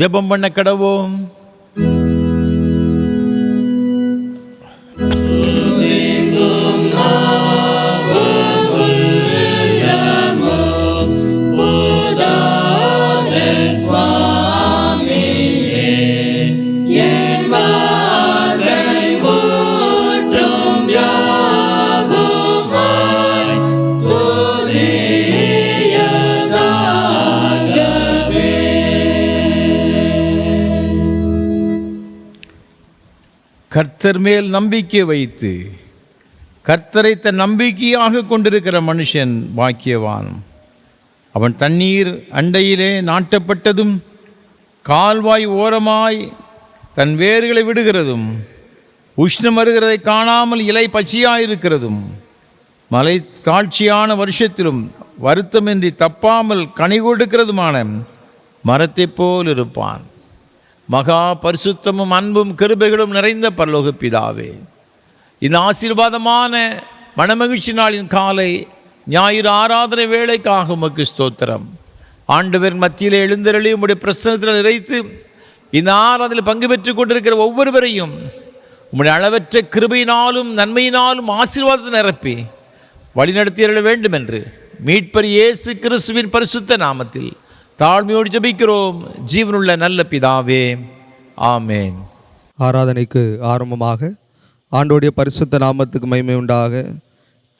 ஜெபம் பண்ண கடவோம். கர்த்தர் மேல் நம்பிக்கை வைத்து கர்த்தரை தன் நம்பிக்கையாக கொண்டிருக்கிற மனுஷன் பாக்கியவான். அவன் தண்ணீர் அண்டையிலே நாட்டப்பட்டதும் கால்வாய் ஓரமாய் தன் வேர்களை விடுகிறதும் உஷ்ணம் வருகிறதை காணாமல் இலை பச்சையாயிருக்கிறதும் மலை தாழ்ச்சியான வருஷத்திலும் வருத்தமின்றி தப்பாமல் கனி கொடுக்கிறதுமான மரத்தைப் போல் இருப்பான். மகா பரிசுத்தமும் அன்பும் கிருபைகளும் நிறைந்த பரலோக பிதாவே, இந்த ஆசீர்வாதமான மனமகிழ்ச்சி நாளின் காலை ஞாயிறு ஆராதனை வேளைக்காக உமக்கு ஸ்தோத்திரம். ஆண்டவர் மத்தியிலே எழுந்தருளி உம்முடைய பிரசன்னத்தில் நிறைத்து இந்த ஆராதனையில் பங்கு பெற்றுக் கொண்டிருக்கிற ஒவ்வொருவரையும் உம்முடைய அளவற்ற கிருபையினாலும் நன்மையினாலும் ஆசீர்வாதத்தை நிரப்பி வழிநடத்தியருள வேண்டும் என்று மீட்பர் இயேசு கிறிஸ்துவின் பரிசுத்த நாமத்தில் தாழ்மையோடு ஜெபிக்கிறோம் ஜீவனுள்ள நல்ல பிதாவே, ஆமேன். ஆராதனைக்கு ஆரம்பமாக ஆண்டோடைய பரிசுத்த நாமத்துக்கு மகிமை உண்டாக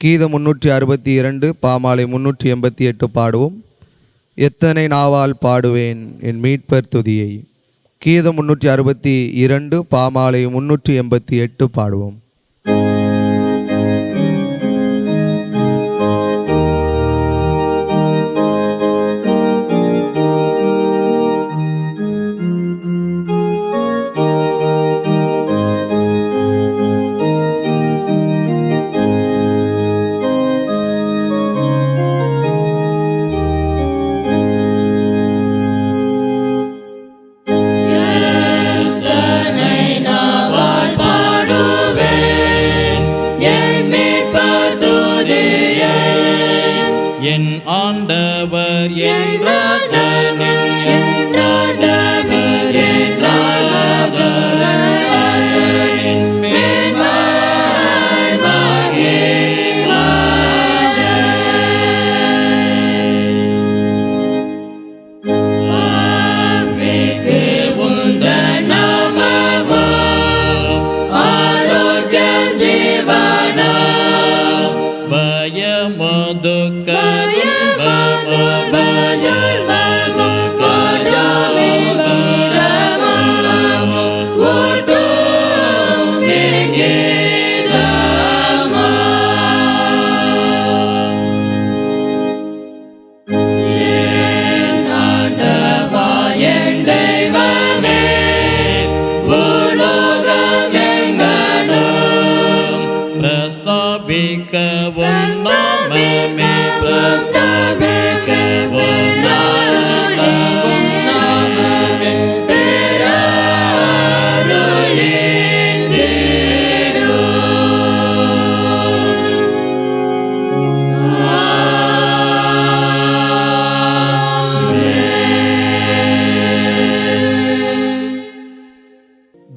கீதம் 362 பாமாலை 388 பாடுவோம். எத்தனை நாவால் பாடுவேன் என் மீட்பர் துதியை. கீதம் 362 பாமாலை 388 பாடுவோம். என் ஆண்டவர்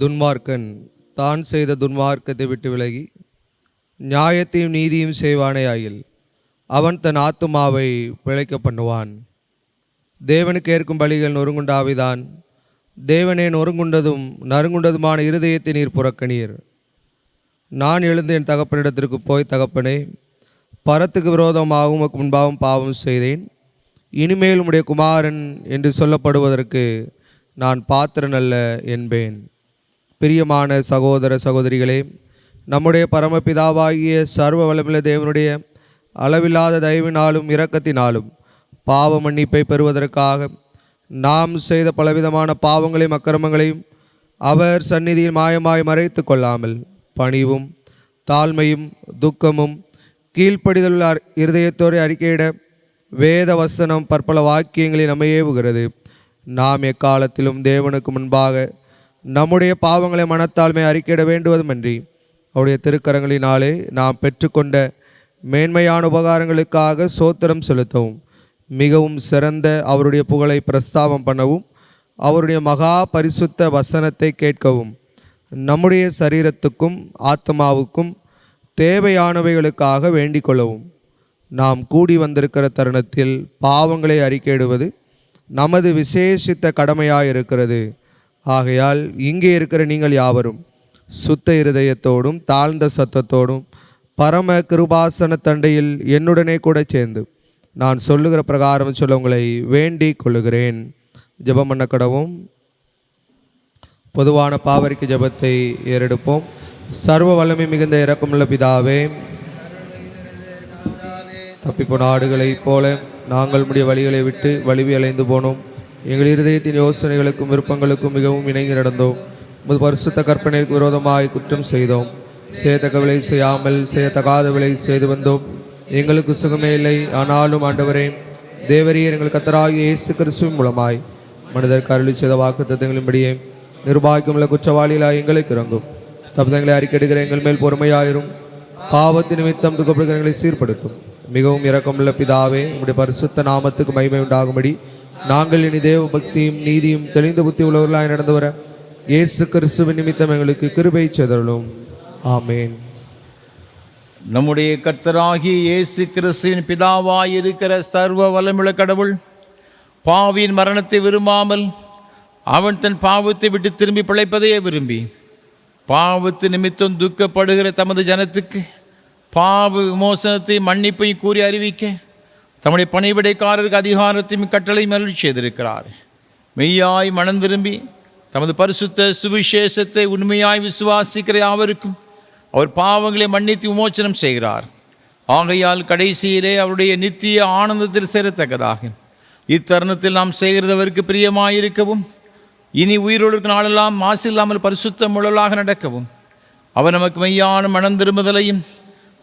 துன்மார்க்கன் தான் செய்த துன்மார்க்கத்தை விட்டு விலகி நியாயத்தையும் நீதியும் செய்வானேயாயில் அவன் தன் ஆத்துமாவை பிழைக்க பண்ணுவான். தேவனுக்கு ஏற்கும் பலிகள் நொறுங்குண்டாவிதான். தேவனே நொறுங்குண்டதும் நறுங்குண்டதுமான இருதயத்தை நீர் புறக்கணீர். நான் எழுந்து என் தகப்பனிடத்திற்கு போய், தகப்பனே, பரத்துக்கு விரோதமாகவும் உமக்கு முன்பாகவும் பாவம் செய்தேன். இனிமேல் உம்முடைய குமாரன் என்று சொல்லப்படுவதற்கு நான் பாத்திரன் அல்ல என்பேன். பிரியமான சகோதர சகோதரிகளே, நம்முடைய பரமபிதாவாகிய சர்வ வல்லமையுள்ள தேவனுடைய அளவில்லாத தயவினாலும் இரக்கத்தினாலும் பாவ மன்னிப்பை பெறுவதற்காக நாம் செய்த பலவிதமான பாவங்களையும் அக்கிரமங்களையும் அவர் சந்நிதியில் மாயமாய் மறைத்து கொள்ளாமல் பணிவும் தாழ்மையும் துக்கமும் கீழ்ப்படிதலுள்ள இருதயத்தோரை அறிக்கையிட வேத வசனம் பற்பல வாக்கியங்களில் நம்மை ஏவுகிறது. நாம் எக்காலத்திலும் தேவனுக்கு முன்பாக நம்முடைய பாவங்களை மனத்தாழ்மை அறிக்கையிட வேண்டுவதுமன்றி அவருடைய திருக்கரங்களினாலே நாம் பெற்றுக்கொண்ட மேன்மையான உபகாரங்களுக்காக சோத்திரம் செலுத்தவும் மிகவும் சிறந்த அவருடைய புகழை பிரஸ்தாபம் பண்ணவும் அவருடைய மகா பரிசுத்த வசனத்தை கேட்கவும் நம்முடைய சரீரத்துக்கும் ஆத்மாவுக்கும் தேவையானவைகளுக்காக வேண்டிக் கொள்ளவும் நாம் கூடி வந்திருக்கிற தருணத்தில் பாவங்களை அறிக்கையிடுவது நமது விசேஷித்த கடமையாயிருக்கிறது. ஆகையால் இங்கே இருக்கிற நீங்கள் யாவரும் சுத்த இருதயத்தோடும் தாழ்ந்த சத்தத்தோடும் பரம கிருபாசன தண்டையில் என்னுடனே கூட சேர்ந்து நான் சொல்லுகிற பிரகாரம் சொல்ல உங்களை வேண்டிக் கொள்ளுகிறேன். ஜெபம் பண்ண கடவும். பொதுவான பாவரிக்கு ஜெபத்தை ஏறெடுப்போம். சர்வ வல்லமை மிகுந்த இரக்கமுள்ள பிதாவே, தப்பிப்போன ஆடுகளைப் போல நாங்கள் உம்முடைய வழிகளை விட்டு வலிவி அலைந்து போனோம். எங்கள் இருதயத்தின் யோசனைகளுக்கும் விருப்பங்களுக்கும் மிகவும் இணங்கி நடந்தோம். உமது பரிசுத்த கற்பனைக்கு விரோதமாய் குற்றம் செய்தோம். செய்யத்தக்கவிலை செய்யாமல் செய்யத்தகாதவிலை செய்து வந்தோம். எங்களுக்கு சுகமே இல்லை. ஆனாலும் ஆண்டவரே, தேவரீர் எங்கள் கர்த்தராகிய இயேசு கிறிஸ்துவின் மூலமாய் மனிதருக்கு அருளி செய்த வாக்குத்தத்தங்களின்படியே நிர்பாகியமுள்ள குற்றவாளிகளாய் எங்களுக்கு இறங்கும். தப்புதங்களை அறிக்கையிடுகிற எங்கள் மேல் பொறுமையாயிரும். பாவத்து நிமித்தம் துக்கப்படுகிற எங்களை சீர்படுத்தும். மிகவும் இரக்கமுள்ள பிதாவே, உம்முடைய பரிசுத்த நாமத்துக்கு மகிமை உண்டாகும்படி நாங்கள் இனி தேவ பக்தியும் நீதியும் தெளிந்த புத்தி உள்ளவர்களாய் நடந்து வர இயேசு கிறிஸ்துவின் நிமித்தம் எங்களுக்கு கிருபை செய்தருளும். ஆமேன். நம்முடைய கர்த்தராகிய இயேசு கிறிஸ்துவின் பிதாவாய் இருக்கிற சர்வ வல்லமையுள்ள கடவுள் பாவியின் மரணத்தை விரும்பாமல் அவன் தன் பாவத்தை விட்டு திரும்பி பிழைப்பதையே விரும்பி பாவத்து நிமித்தம் துக்கப்படுகிற தமது ஜனத்துக்கு பாவ விமோசனத்தை மன்னிப்பையும் கூறி அறிவிக்க தம்முடைய பணிவிடைக்காரருக்கு அதிகாரத்தையும் கட்டளையும் அருளி செய்திருக்கிறார். மெய்யாய் மனம் திரும்பி தமது பரிசுத்த சுவிசேஷத்தை உண்மையாய் விசுவாசிக்கிற யாவருக்கும் அவர் பாவங்களை மன்னித்து விமோச்சனம் செய்கிறார். ஆகையால் கடைசியிலே அவருடைய நித்திய ஆனந்தத்தில் சேரத்தக்கதாக இத்தருணத்தில் நாம் செய்கிறதவருக்கு பிரியமாயிருக்கவும் இனி உயிரோடு இருக்கிற நாளெல்லாம் மாசு இல்லாமல் பரிசுத்த முழலாக நடக்கவும் அவர் நமக்கு மெய்யான மனம் திரும்புதலையும்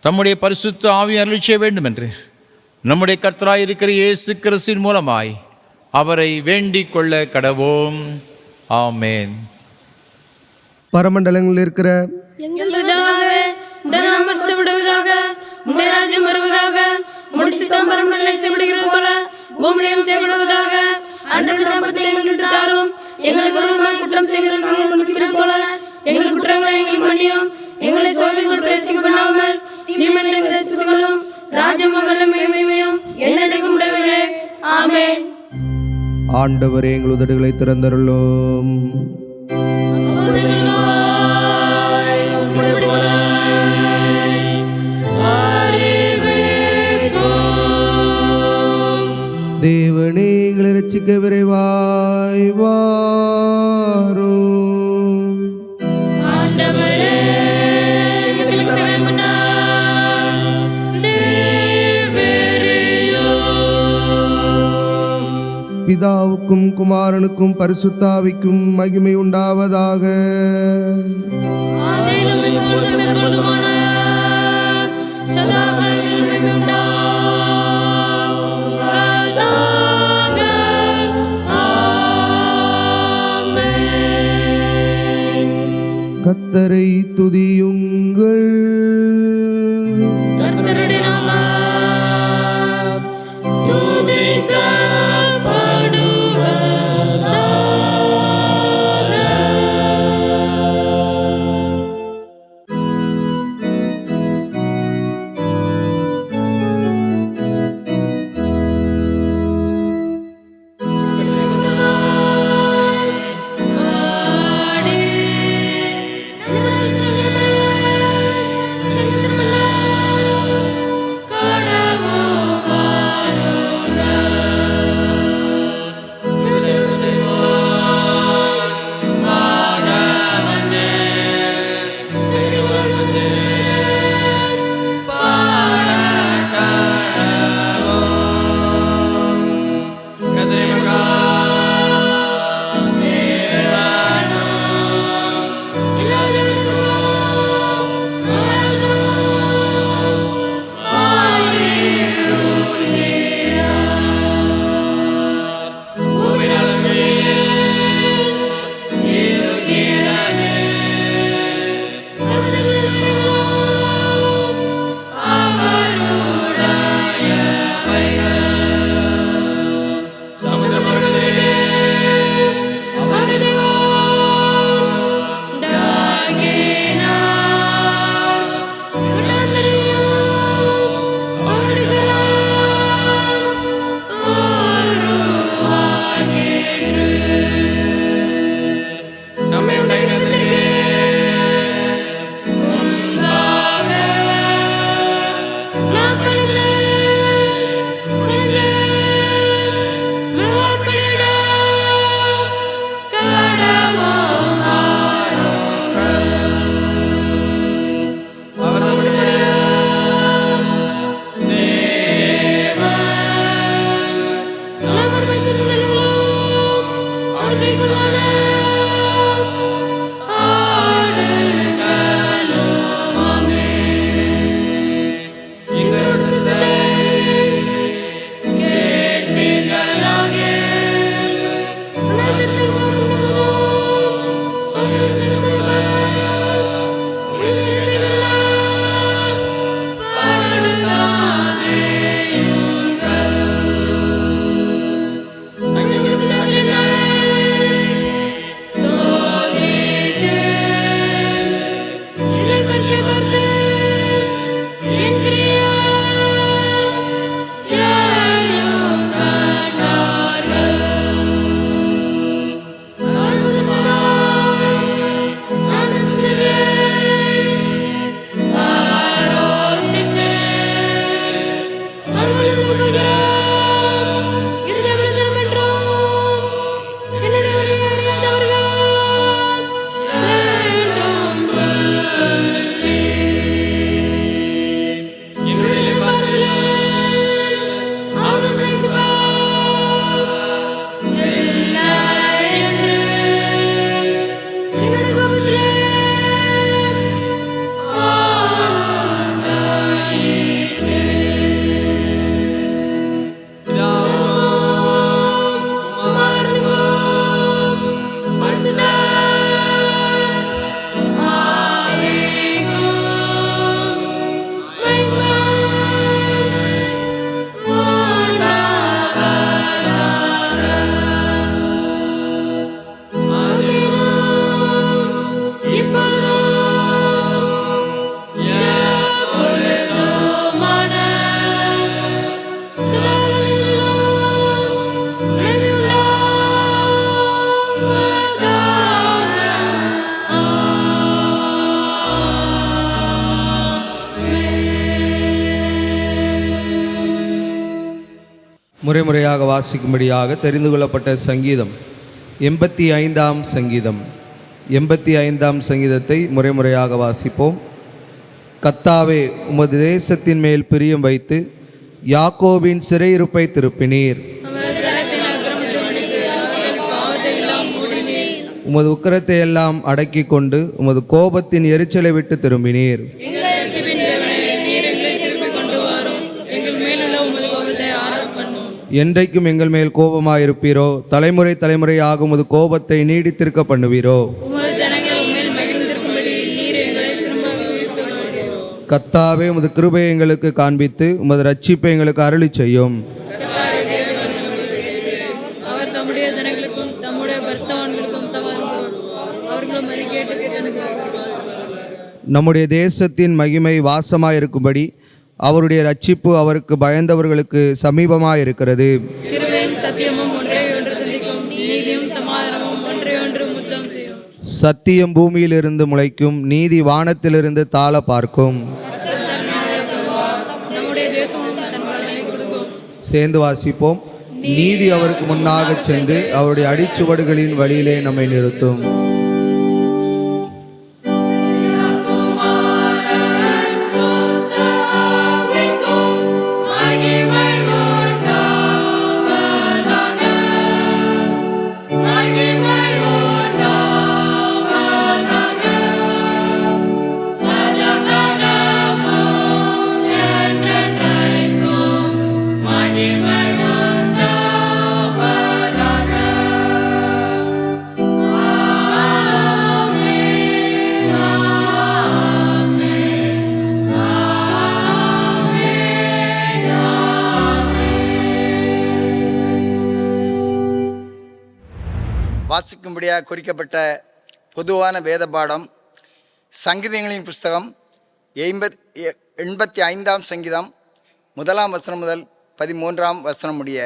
தம்முடைய பரிசுத்த ஆவியை அருளி செய்ய வேண்டும் என்று நம்முடைய கர்த்தராய் இருக்கிற இயேசு கிறிஸ்துவின் மூலமாய் அவரை வேண்டிக் கொள்ள கடவோம். ஆமேன். பரமண்டலங்களில் இருக்கிற எங்கள் பிதாவே, உம்முடைய நாமம் பரிசுத்தப்படுவதாக, உம்முடைய ராஜ்யம் வருவதாக, உம்முடைய சித்தம் பரமண்டலங்களில் செய்யப்படுகிறது போல பூமியிலும் செய்யப்படுவதாக. அன்றாட தாபத்தை எங்களுக்கு தாரும். எங்களுக்கு விரோதமாக குற்றம் செய்கிறவர்களுக்கு மன்னிக்கிறது போல எங்கள் குற்றங்களை எங்களுக்கு மன்னியும். எங்களை சோதனைக்குள் பிரவேசிக்க பண்ணாமல் தீமையை ரட்சித்துக் கொள்ளும். ராஜ்யமும் வல்லமையும் மகிமையும் என்னைக்கும் உடையவரே. ஆமென். ஆண்டவரே, எங்கள் உதடுகளை திறந்தருளும். தேவனே, எங்களை ரட்சிக்க விரைவாய் வாரும். ஆண்டவரே, எங்களுக்கு சகாயம் பிதாவுக்கும் குமாரனுக்கும் பரிசுத்தாவிக்கும் மகிமை உண்டாவதாக. கர்த்தரை துதியுங்கள். கர்த்தருடைய நாமம் துதிக்கப்படுவதாக. முறையாக வாசிக்கும்படியாக தெரிந்து கொள்ளப்பட்ட சங்கீதம் 85ஆம் சங்கீதம். 85ஆம் சங்கீதத்தை முறையாக வாசிப்போம். கர்த்தாவே, உமது தேசத்தின் மேல் பிரியம் வைத்து யாக்கோபின் சிறையிருப்பை திருப்பினீர். உமது உக்கிரத்தை எல்லாம் அடக்கி கொண்டு உமது கோபத்தின் எரிச்சலை விட்டு திரும்பினீர். என்றைக்கும் எங்கள் மேல் கோபமாயிருப்பீரோ? தலைமுறை தலைமுறையாக உமது கோபத்தை நீடித்திருக்க பண்ணுவீரோ? கர்த்தாவே, உமது கிருபையை எங்களுக்கு காண்பித்து உமது ரட்சிப்பை எங்களுக்கு அருளி செய்யும். நம்முடைய தேசத்தின் மகிமை வாசமாயிருக்கும்படி அவருடைய ரட்சிப்பு அவருக்கு பயந்தவர்களுக்கு சமீபமாயிருக்கிறது. சத்தியம் பூமியிலிருந்து முளைக்கும், நீதி வானத்திலிருந்து தாழ பார்க்கும். சேர்ந்து வாசிப்போம். நீதி அவருக்கு முன்னாக சென்று அவருடைய அடிச்சுவடுகளின் வழியிலே நம்மை நிறுத்தும். வாசிக்கும்படியாக குறிக்கப்பட்ட பொதுவான வேத பாடம் சங்கீதங்களின் புஸ்தகம் 85ஆம் சங்கீதம் 1ஆம் வசனம் முதல் 13ஆம் வசனம் முடிய.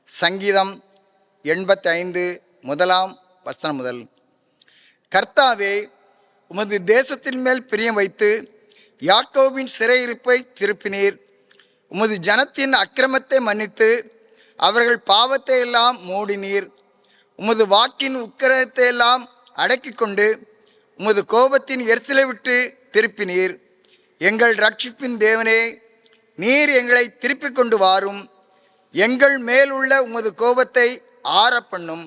சங்கீதம் 85 1ஆம் வசனம் முதல். கர்த்தாவே, உமது தேசத்தின் மேல் பிரியம் வைத்து யாக்கோபின் சிறையிருப்பை திருப்பினீர். உமது ஜனத்தின் அக்கிரமத்தை மன்னித்து அவர்கள் பாவத்தை எல்லாம் மூடினீர். உமது வாக்கின் உக்கிரத்தை எல்லாம் அடக்கி கொண்டு உமது கோபத்தின் எரிச்சலை விட்டு திருப்பினீர். எங்கள் ரட்சிப்பின் தேவனே, நீர் எங்களை திருப்பிக் கொண்டு வாரும். எங்கள் மேல் உள்ள உமது கோபத்தை ஆற பண்ணும்.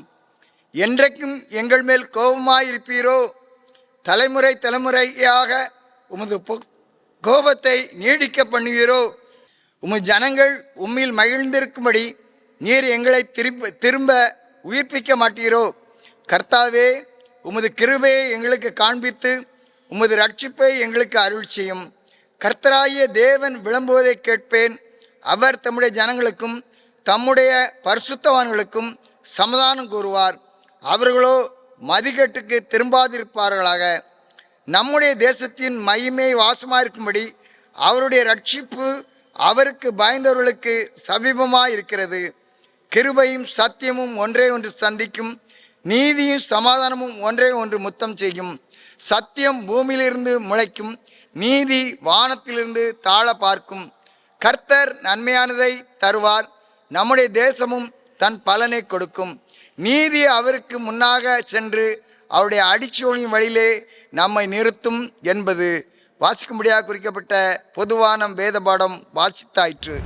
என்றைக்கும் எங்கள் மேல் கோபமாயிருப்பீரோ? தலைமுறை தலைமுறையாக உமது கோபத்தை நீடிக்க பண்ணுவீரோ? உமது ஜனங்கள் உம்மில் மகிழ்ந்திருக்கும்படி நீர் எங்களை திரும்ப உயிர்ப்பிக்க மாட்டீரோ? கர்த்தாவே, உமது கிருபையை எங்களுக்கு காண்பித்து உமது ரட்சிப்பை எங்களுக்கு அருள் செய்யும். கர்த்தராகிய தேவன் விளம்புவதை கேட்பேன். அவர் தம்முடைய ஜனங்களுக்கும் தம்முடைய பரிசுத்தவான்களுக்கும் சமாதானம் கூறுவார். அவர்களோ மதிகட்டுக்கு திரும்பாதிருப்பார்களாக. நம்முடைய தேசத்தின் மகிமை வாசமாயிருக்கும்படி அவருடைய ரட்சிப்பு அவருக்கு பயந்தவர்களுக்கு சமீபமாக இருக்கிறது. கிருபையும் சத்தியமும் ஒன்றே ஒன்று சந்திக்கும், நீதியும் சமாதானமும் ஒன்றே ஒன்று முத்தம் செய்யும். சத்தியம் பூமியிலிருந்து முளைக்கும், நீதி வானத்திலிருந்து தாழ பார்க்கும். கர்த்தர் நன்மையானதை தருவார், நம்முடைய தேசமும் தன் பலனை கொடுக்கும். நீதி அவருக்கு முன்னாக சென்று அவருடைய அடிச்சோலின் வழியிலே நம்மை நிறுத்தும் என்பது வாசிக்கும்படியாக குறிக்கப்பட்ட பொதுவான வேத பாடம் வாசித்தாயிற்று.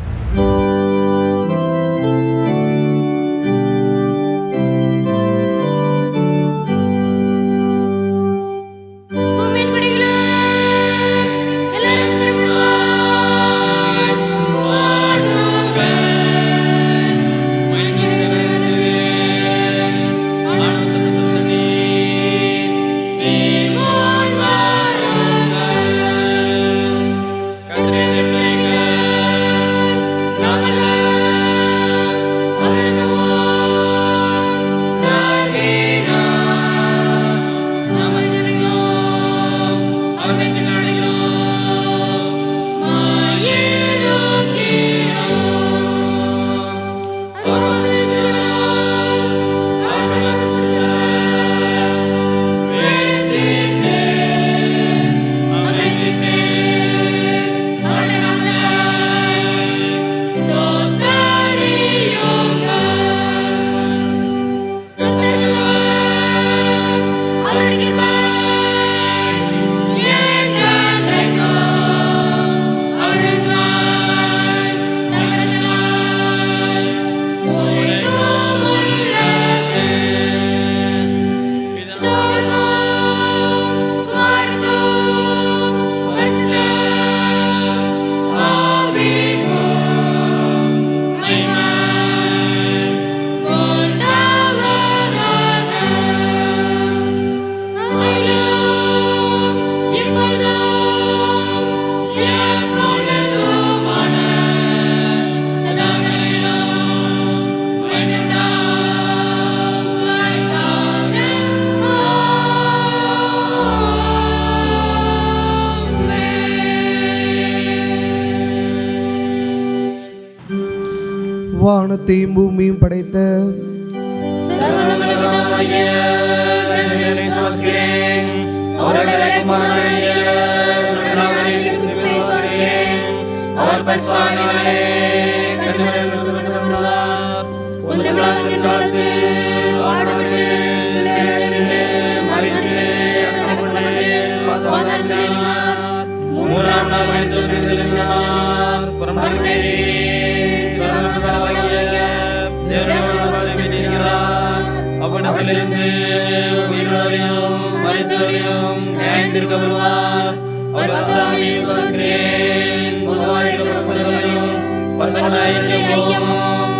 வானத்தையும் பூமியும் படைத்த மூன்றாம் நாள் அவனிடத்திலிருந்து உயிரிழரையும் மரித்தவரையும் நியாயத்திற்கு வருவார். அவர்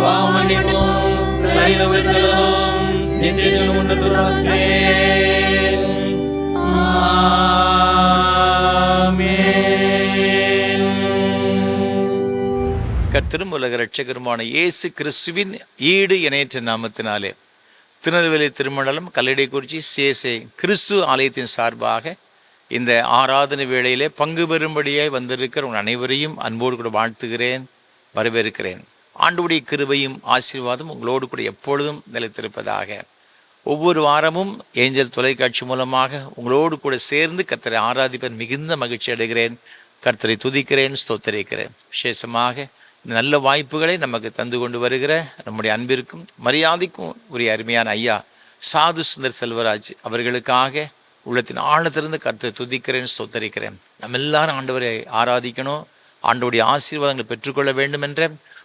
பாவமன்னிப்பும் சரீர உயிர்த்தலும் நித்திய ஜீவனும் உண்டு விசுவாசிக்கிறேன். கர்த்தரும் உலக இரட்சகருமான இயேசு கிறிஸ்துவின் ஈடு இணையற்ற நாமத்தினாலே திருநெல்வேலி திருமண்டலம் கல்லடைக்குறிச்சி CSI கிறிஸ்து ஆலயத்தின் சார்பாக இந்த ஆராதனை வேளையிலே பங்கு பெறும்படியாய் வந்திருக்கிற உங்கள் அனைவரையும் அன்போடு கூட வாழ்த்துகிறேன், வரவேற்கிறேன். ஆண்டவருடைய கிருபையும் ஆசீர்வாதம் உங்களோடு கூட எப்பொழுதும் நிலைத்திருப்பதாக. ஒவ்வொரு வாரமும் ஏஞ்சல் தொலைக்காட்சி மூலமாக உங்களோடு கூட சேர்ந்து கர்த்தரை ஆராதிப்பேன். மிகுந்த மகிழ்ச்சி அடைகிறேன். கர்த்தரை துதிக்கிறேன், ஸ்தோத்தரிக்கிறேன். விசேஷமாக இந்த நல்ல வாய்ப்புகளை நமக்கு தந்து கொண்டு வருகிற நம்முடைய அன்பிற்கும் மரியாதைக்கும் உரிய அருமையான ஐயா சாது சுந்தர் செல்வராஜ் அவர்களுக்காக உள்ளத்தின் ஆழத்திலிருந்து கர்த்தரை துதிக்கிறேன், ஸ்தோத்தரிக்கிறேன். நம்ம எல்லாரும் ஆண்டவரை ஆராதிக்கணும், ஆண்டவருடைய ஆசீர்வாதங்களை பெற்றுக்கொள்ள வேண்டும் என்ற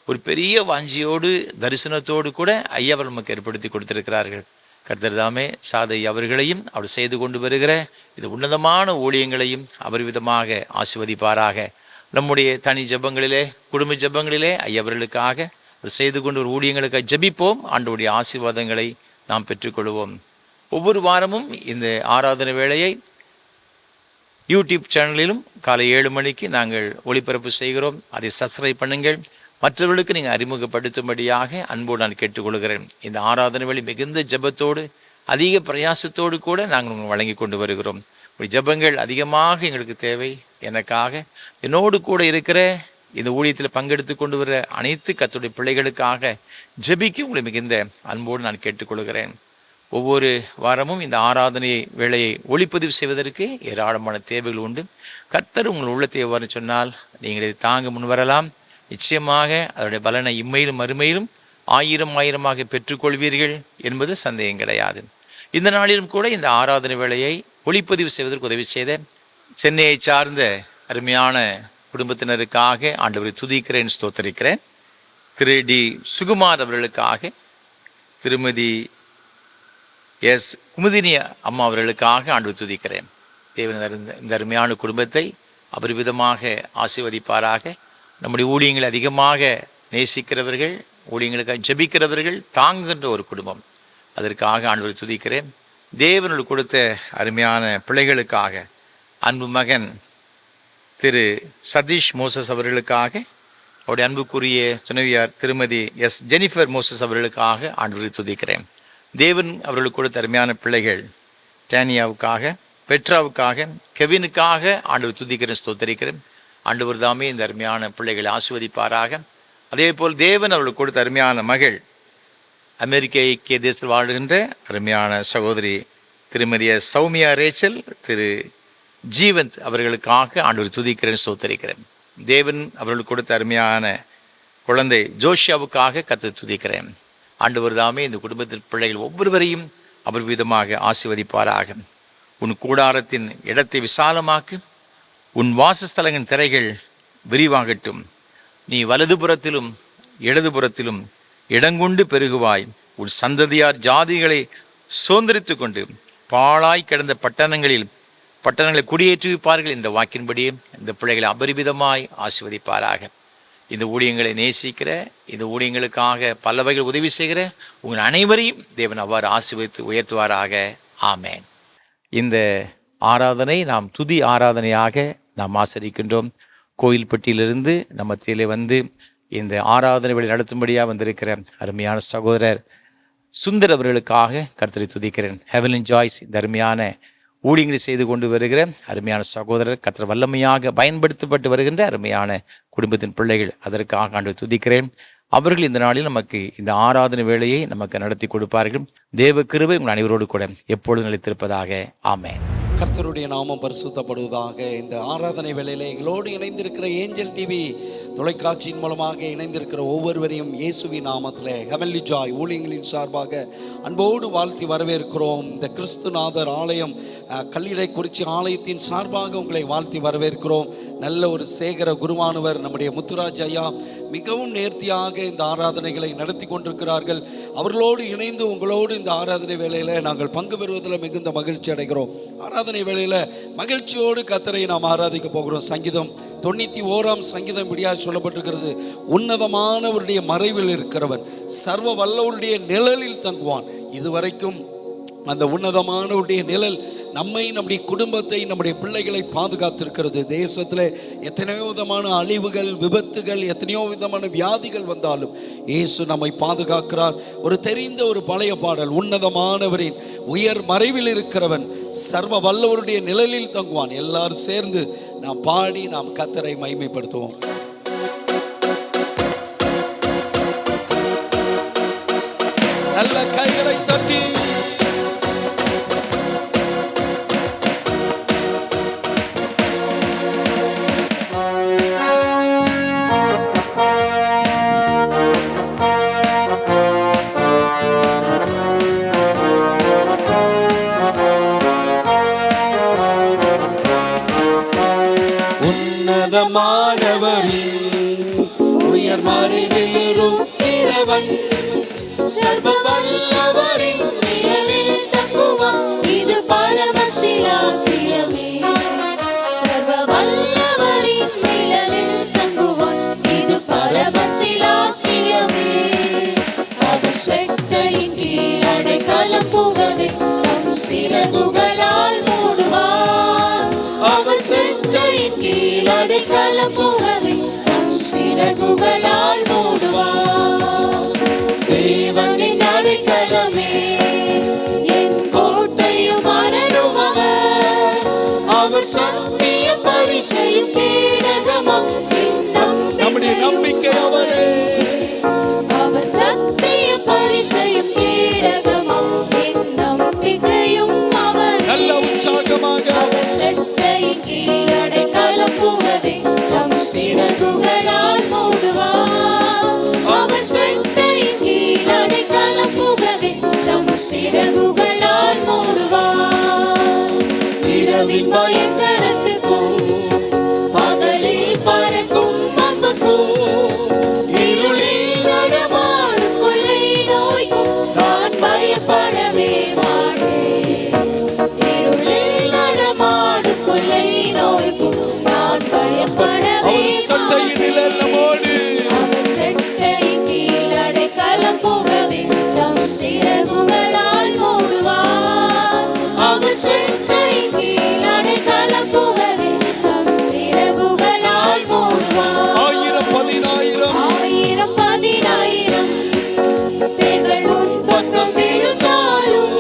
ஒரு பெரிய வாஞ்சியோடு தரிசனத்தோடு கூட ஐயா அவர் நமக்கு ஏற்படுத்தி கொடுத்திருக்கிறார்கள். கர்த்தர் தாமே சாதை அவர்களையும் அவர் செய்து கொண்டு வருகிற இது உன்னதமான ஊழியங்களையும் அவர் விதமாக ஆசீர்வதிப்பாராக. நம்முடைய தனி ஜெபங்களிலே, குடும்ப ஜெபங்களிலே ஐயவர்களுக்காக செய்து கொண்டு ஒரு ஊழியங்களுக்காக ஜெபிப்போம். ஆண்டவருடைய ஆசீர்வாதங்களை நாம் பெற்றுக்கொள்வோம். ஒவ்வொரு வாரமும் இந்த ஆராதனை வேளையை யூடியூப் சேனலிலும் காலை 7 மணிக்கு நாங்கள் ஒளிபரப்பு செய்கிறோம். அதை சப்ஸ்கிரைப் பண்ணுங்கள். மற்றவர்களுக்கு நீங்கள் அறிமுகப்படுத்தும்படியாக அன்போடு நான் கேட்டுக்கொள்கிறேன். இந்த ஆராதனை வேளை மிகுந்த ஜெபத்தோடு அதிக பிரயாசத்தோடு கூட நாங்கள் வழங்கி கொண்டு வருகிறோம். ஜெபங்கள் அதிகமாக எங்களுக்கு தேவை. எனக்காக என்னோடு கூட இருக்கிற இந்த ஊழியத்தில் பங்கெடுத்து கொண்டு வர அனைத்து கர்த்தருடைய பிள்ளைகளுக்காக ஜெபிக்க உங்களை மிகுந்த அன்போடு நான் கேட்டுக்கொள்கிறேன். ஒவ்வொரு வாரமும் இந்த ஆராதனை வேளையை ஒளிப்பதிவு செய்வதற்கு ஏராளமான தேவைகள் உண்டு. கர்த்தர் உங்கள் உள்ளத்தை எவ்வாறு சொன்னால் நீங்கள் இதை தாங்க முன் வரலாம். நிச்சயமாக அதனுடைய பலனை இம்மையிலும் மறுமையிலும் 1000 பெற்றுக்கொள்வீர்கள் என்பது சந்தேகம் கிடையாது. இந்த நாளிலும் கூட இந்த ஆராதனை வேளையை ஒளிப்பதிவு செய்வதற்கு உதவி செய்த சென்னையை சார்ந்த அருமையான குடும்பத்தினருக்காக ஆண்டவரை துதிக்கிறேன், ஸ்தோத்தரிக்கிறேன். திரு டி சுகுமார் அவர்களுக்காக, திருமதி எஸ் குமுதினி அம்மா அவர்களுக்காக ஆண்டவரை துதிக்கிறேன். தேவன் இந்த அருமையான குடும்பத்தை அபரிவிதமாக ஆசீர்வதிப்பாராக. நம்முடைய ஊழியங்களை அதிகமாக நேசிக்கிறவர்கள், ஊழியங்களுக்காக ஜெபிக்கிறவர்கள், தாங்குகின்ற ஒரு குடும்பம். அதற்காக ஆண்டவரை துதிக்கிறேன். தேவனோடு கொடுத்த அருமையான பிள்ளைகளுக்காக அன்பு மகன் திரு சதீஷ் மோசஸ் அவர்களுக்காக, அவருடைய அன்புக்குரிய துணைவியார் திருமதி எஸ் ஜெனிஃபர் மோசஸ் அவர்களுக்காக ஆண்டவரை துதிக்கிறேன். தேவன் அவர்களுக்கு கொடுத்த அருமையான பிள்ளைகள் டேனியாவுக்காக, பெட்ராவுக்காக, கெவினுக்காக ஆண்டவர் துதிக்கிறேன், ஸ்தோத்தரிக்கிறேன். ஆண்டவர் தாமே இந்த அருமையான பிள்ளைகளை ஆசீர்வதிப்பாராக. அதே போல் தேவன் அவர்களுக்கு கொடுத்த அருமையான மகள் அமெரிக்க ஐக்கிய தேசத்தில் வாழ்கின்ற அருமையான சகோதரி திருமதிய சௌமியா ரேச்சல், திரு ஜீவந்த் அவர்களுக்காக ஆண்டவர் துதிக்கிறேன், ஸ்தோத்தரிக்கிறேன். தேவன் அவர்களுக்கு கொடுத்த அருமையான குழந்தை ஜோஷியாவுக்காக கர்த்தரை துதிக்கிறேன். ஆண்டவர் தாமே இந்த குடும்பத்தில் பிள்ளைகள் ஒவ்வொருவரையும் அவர் விதமாக ஆசீர்வதிப்பாராக. உன் கூடாரத்தின் இடத்தை விசாலமாக்கு, உன் வாசஸ்தலங்களின் திரைகள் விரிவாகட்டும். நீ வலதுபுறத்திலும் இடதுபுறத்திலும் இடங்கொண்டு பெருகுவாய். உன் சந்ததியார் ஜாதிகளை சுதந்திரித்து கொண்டு பாழாய் கிடந்த பட்டணங்களை குடியேற்றுவிப்பார்கள் என்ற வாக்கின்படியே இந்த பிள்ளைகளை அபரிமிதமாய் ஆசீர்வதிப்பாராக. இந்த ஊழியங்களை நேசிக்கிற, இந்த ஊழியங்களுக்காக பல வகையில் உதவி செய்கிற உங்கள் அனைவரையும் தேவன் அவ்வாறு ஆசீர்வதித்து உயர்த்துவாராக. ஆமேன். இந்த ஆராதனை நாம் துதி ஆராதனையாக நாம் ஆசரிக்கின்றோம். கோயில்பட்டியிலிருந்து நம்ம மத்தியிலே வந்து இந்த ஆராதனை வழி நடத்தும்படியாக வந்திருக்கிற அருமையான சகோதரர் சுந்தர் அவர்களுக்காக கர்த்தரை துதிக்கிறேன். ஹெவலின் ஜாய்ஸ் இந்த அருமையான ஊழியங்களை செய்து கொண்டு வருகிற அருமையான சகோதரர், கர்த்தர் வல்லமையாக பயன்படுத்தப்பட்டு வருகின்ற அருமையான குடும்பத்தின் பிள்ளைகள், அதற்காக ஆண்டவரை துதிக்கிறேன். அவர்கள் இந்த நாளில் நமக்கு இந்த ஆராதனை வேளையை நமக்கு நடத்தி கொடுப்பார்கள். தேவ கிருபை உங்கள் அனைவரோடு கூட எப்பொழுதும் நிலைத்திருப்பதாக. ஆமென். கர்த்தருடைய நாமம் பரிசுத்தப்படுவதாக. இந்த ஆராதனை வேளையிலே எங்களோடு இணைந்திருக்கிற ஏஞ்சல் டிவி தொலைக்காட்சியின் மூலமாக இணைந்திருக்கிற ஒவ்வொருவரையும் இயேசுவின் நாமத்தில் ஹெவன்லி ஜாய் ஊழியங்களின் சார்பாக அன்போடு வாழ்த்தி வரவேற்கிறோம். இந்த கிறிஸ்துநாதர் ஆலயம் கல்லிடைக்குறிச்சி ஆலயத்தின் சார்பாக உங்களை வாழ்த்தி வரவேற்கிறோம். நல்ல ஒரு சேகர குருவானவர் நம்முடைய முத்துராஜ் ஐயா மிகவும் நேர்த்தியாக இந்த ஆராதனைகளை நடத்தி கொண்டிருக்கிறார்கள். அவர்களோடு இணைந்து உங்களோடு இந்த ஆராதனை வேளையில் நாங்கள் பங்கு பெறுவதில் மிகுந்த மகிழ்ச்சி அடைகிறோம். ஆராதனை வேளையில் மகிழ்ச்சியோடு கர்த்தரை நாம் ஆராதிக்க போகிறோம். சங்கீதம் 91 சங்கீதம் இப்படியாக சொல்லப்பட்டிருக்கிறது, உன்னதமானவருடைய மறைவில் இருக்கிறவன் சர்வ வல்லவருடைய நிழலில் தங்குவான். இதுவரைக்கும் அந்த உன்னதமானவருடைய நிழல் நம்மை, நம்முடைய குடும்பத்தை, நம்முடைய பிள்ளைகளை பாதுகாத்திருக்கிறது. தேசத்தில் எத்தனையோ விதமான அழிவுகள், விபத்துகள், எத்தனையோ விதமான வியாதிகள் வந்தாலும் இயேசு நம்மை பாதுகாக்கிறார். ஒரு தெரிந்த ஒரு பழைய பாடல், உன்னதமானவரின் உயர் மறைவில் இருக்கிறவன் சர்வ வல்லவருடைய நிழலில் தங்குவான். எல்லாரும் சேர்ந்து நாம் பாடி நாம் கர்த்தரை மகிமைப்படுத்துவோம். நல்ல கைகளை தட்டி உன்னதமானவரின் உயர் மறைவில் இருக்கிறவன் சர்வ வல்லவரின் நிழலில் தங்குவான். இது பரமசிலாக்கியமே. சர்வ வல்லவரின் நிழலில் தங்குவான். இது பரமசிலாக்கியமே. அவர் செட்டையின் கீழ் அடைக்கலம் புகவே நம் சிறகுகளால் மூடுவார். அவர் செட்டையின் கீழ் அடைக்கலம் புகவே நம் சிறகுகளால் மூடுவார். தேவனின் அடைக்கலமே என் கோட்டையும் அரணுமவர். அவர் சத்திய பரிசையும் கேடகமாம் நம்முடைய நம்பிக்கை அவரே. அவர் சத்திய பரிசையும் கேடகமாம் என் நம்பிக்கையும் அவர். நல்ல உற்சாகமாக அவர் செட்டையின் கீழ் அடைக்கலம் புகவே நம் சிறகுகளால் மூடுவார். அவர் செட்டையின் கீழ் அடைக்கலம் புகவே நம் சிறகுகளால் மூடுவார். இரவின் பயங்கரத்துக்கும் பகலில் பறக்கும் அம்புக்கும் இருளில் நடமாடும் கொள்ளை நோய்க்கும் நான் பயப்படவே மாட்டேன். இருளில் நடமாடும் கொள்ளை நோய்க்கும் நான் பயப்படவே மாட்டேன். அவர் செட்டையின் கீழ் அடைக்கலம் புகவே நம் சிறகுகளால் மூடுவார். அவர் செட்டையின் கீழ் அடைக்கலம் புகவே நம் சிறகுகளால் மூடுவார். ஆயிரம் பதினாயிரம் பேர்கள் உன் பக்கம் விழுந்தாலும்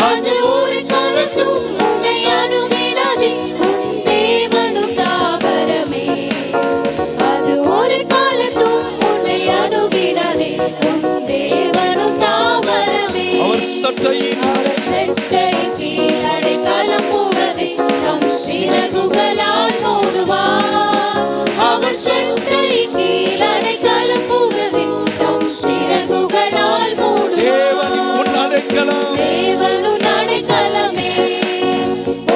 அது ஒரு காலத்தும் உன்னை அணுகிடாதே. உன் தேவனும் தாவரமே. அது ஒரு காலத்தும் உன்னை அணுகிடாதே. உன் தேவனும் தாவரமே. அவர் செட்டையின் கீழ் அடைக்கலம் புகவே நம் சிறகுகளால் மூடுவார். அவர் செட்டையின் கீழ் அடைக்கலம் புகவே நம் சிறகுகளால் மூடுவார். தேவனும் அடைக்கலமே.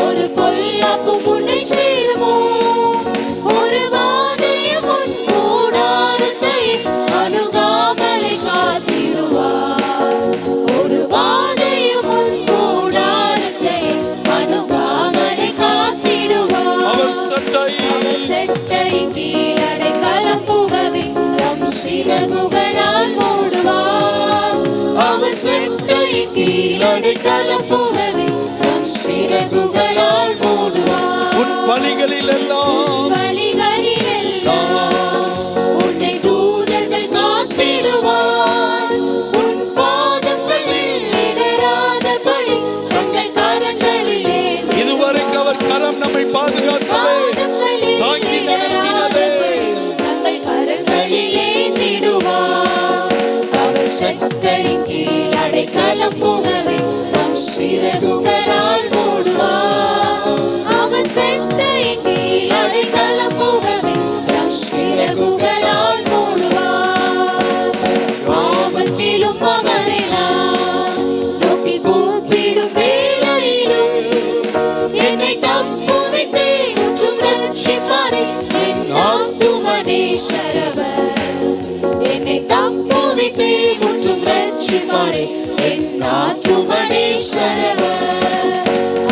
ஒரு பொல்லாப்பும் உன்னை சேருமோ. ஒரு வாதையும் உன் கூடாரத்தை அணுகாமலை காத்திடுவார். ஒரு வாதையும் உன் கூடாரத்தை அணுகாமலை காத்திடுவார். அவர் செட்டையின் கீழ் அடைக்கலம் புகவே நம் சிறகுகளால் மூடுவார். அவர் செட்டையின் கீழ் அடைக்கலம் புகவே நம் சிறகுகளால் மூடுவார். உன் வழிகளில் எல்லாம் உன்னை தூதர்கள் காத்திடுவார். உன் பாதங்களில் இடராதபடி தங்கள் கரங்களிலே. இதுவரைக்கும் அவர் கரம் நம்மை பாதுகாத்தது, தாங்கி நடத்தினது. தங்கள் கரங்களிலே திடுவார். கீழ் அடைக்கலம் புகவே தம் சிறகுகளால் மூடுவார். அவர் சட்டையின் கீழ் அடைக்கலம் புகவே தம் சிறகுகளால் மூடுவார். ஆபத்திலும் அவரை நான் நோக்கி கூப்பிடும் வேளையிலும் என்னை தப்புவித்தே முற்றும் ரட்சிப்பாரே என் ஆத்துமனேஸ்வரவர். என்னை தப்புவித்தே முற்றும் ரட்சிப்பாரே என் ஆத்துமனேஸ்வரவர்.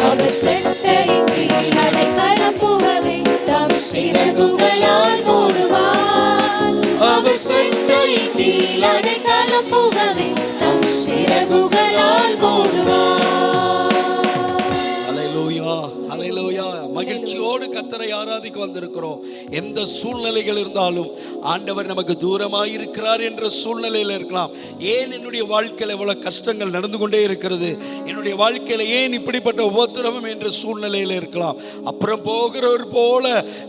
அவர் சட்டையின் கீழ் அடைக்கலம் புகவே தம் சிறகுகளால் மூடுவார். அவர் சட்டையின் கீழ் அடைக்கலம் புகவே தம் சிறகுகளால் மூடுவார். அல்லேலூயா, அல்லேலூயா. மகிழ்ச்சியோடு கர்த்தரை ஆராதிக்க வந்திருக்கிறோம். எந்த சூழ்நிலைகள் இருந்தாலும் ஆண்டவர் நமக்கு தூரமாய் இருக்கிறார் என்ற சூழ்நிலையில் இருக்கலாம். ஏன் என்னுடைய வாழ்க்கையில் இவ்வளவு கஷ்டங்கள் நடந்து கொண்டே இருக்கிறது, என்னுடைய வாழ்க்கையில ஏன் இப்படிப்பட்ட உபத்திரவம் என்ற சூழ்நிலையில் இருக்கலாம். அப்புறம் போகிறவர் போல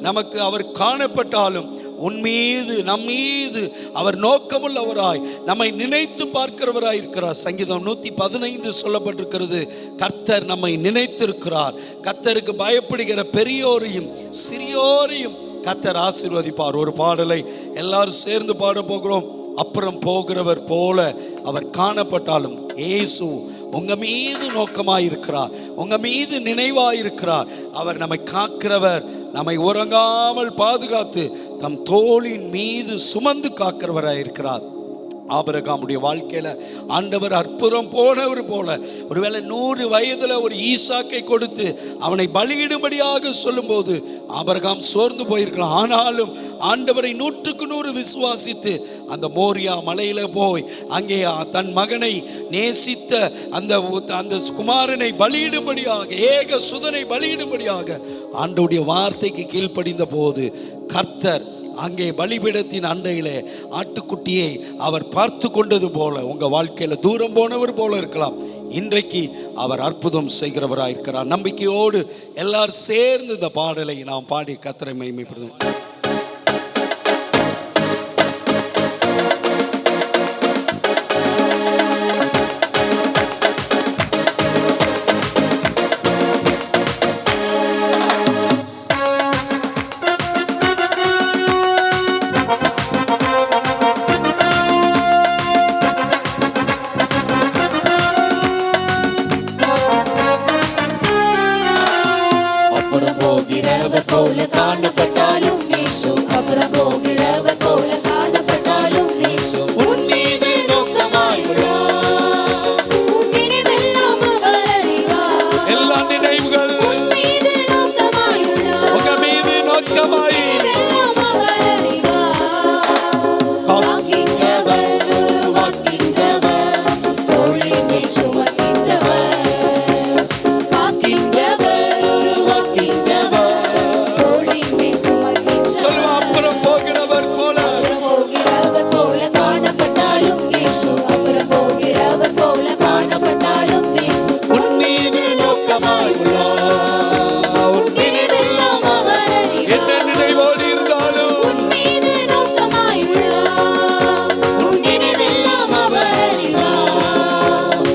நமக்கு அவர் காணப்பட்டாலும் உன் மீது நம் மீது அவர் நோக்கமுள்ளவராய் நம்மை நினைத்து பார்க்கிறவராய் இருக்கிறார். சங்கீதம் 115 சொல்லப்பட்டிருக்கிறது, கர்த்தர் நம்மை நினைத்திருக்கிறார். கர்த்தருக்கு பயப்படுகிற பெரியோரையும் சிறியோரையும் கர்த்தர் ஆசீர்வதிப்பார். ஒரு பாடலை எல்லாரும் சேர்ந்து பாட போகிறோம். அப்புறம் போகிறவர் போல அவர் காணப்பட்டாலும் இயேசு உங்க மீது நோக்கமாயிருக்கிறார், உங்க மீது நினைவாயிருக்கிறார். அவர் நம்மை காக்கிறவர், நம்மை உறங்காமல் பாதுகாத்து தம் தோளின் மீது சுமந்து காக்கிறவராயிருக்கிறார். ஆபிரகாமுடைய வாழ்க்கையில ஆண்டவர் அற்புதம் போனவர் போல ஒருவேளை 100 வயதுல ஒரு ஈசாக்கை கொடுத்து அவனை பலியிடும்படியாக சொல்லும்போது ஆபிரகாம் சோர்ந்து போயிருக்கலாம். ஆனாலும் ஆண்டவரை 100க்கு 100 விசுவாசித்து அந்த மோரியா மலையில போய் அங்கே தன் மகனை நேசித்த அந்த குமாரனை பலியிடும்படியாக, ஏக சுதனை பலியிடும்படியாக ஆண்டவருடைய வார்த்தைக்கு கீழ்ப்படிந்த போது கர்த்தர் அங்கே பலிபீடத்தின் அண்டையிலே ஆட்டுக்குட்டியை அவர் பார்த்து கொண்டது போல உங்க வாழ்க்கையில தூரம் போனவர் போல இருக்கலாம். இன்றைக்கு அவர் அற்புதம் செய்கிறவராயிருக்கிறார். நம்பிக்கையோடு எல்லாரும் சேர்ந்து இந்த பாடலை நாம் பாடி கர்த்தரை மகிமைப்படுத்துவோம். போல காணப்பட்டாலும் இயேசு, அப்புறம் போகிறவர் போல காணப்பட்டாலும் இயேசு உன் மீது நோக்கமாயுள்ளார். உன் நினைவெல்லாம் அவர் அறிவார். எல்லா நினைவுகள் உன் மீது நோக்கமாயுள்ளார். உங்க மீது நோக்கமாய் நினைவெல்லாம் அவர் அறிவார். காக்கின்றவர், உருவாக்கின்றவர், தோளின் மேல் சுமக்கின்றவர். காக்கின்றவர், உருவாக்கின்றவர், சொல்லுவா. அப்புறம் போகிறவர் போல காணப்பட்டாலும் இயேசு, அப்புறம் போகிறவர் போல காணப்பட்டாலும் இயேசு உன் மீது நோக்கமாயுள்ளார். உன் நினைவெல்லாம் அவர் அறிவார். என்ன நினைவோடு இருந்தாலும் உன் மீது நோக்கமாயுள்ளார். உன் நினைவெல்லாம் அவர் அறிவார்.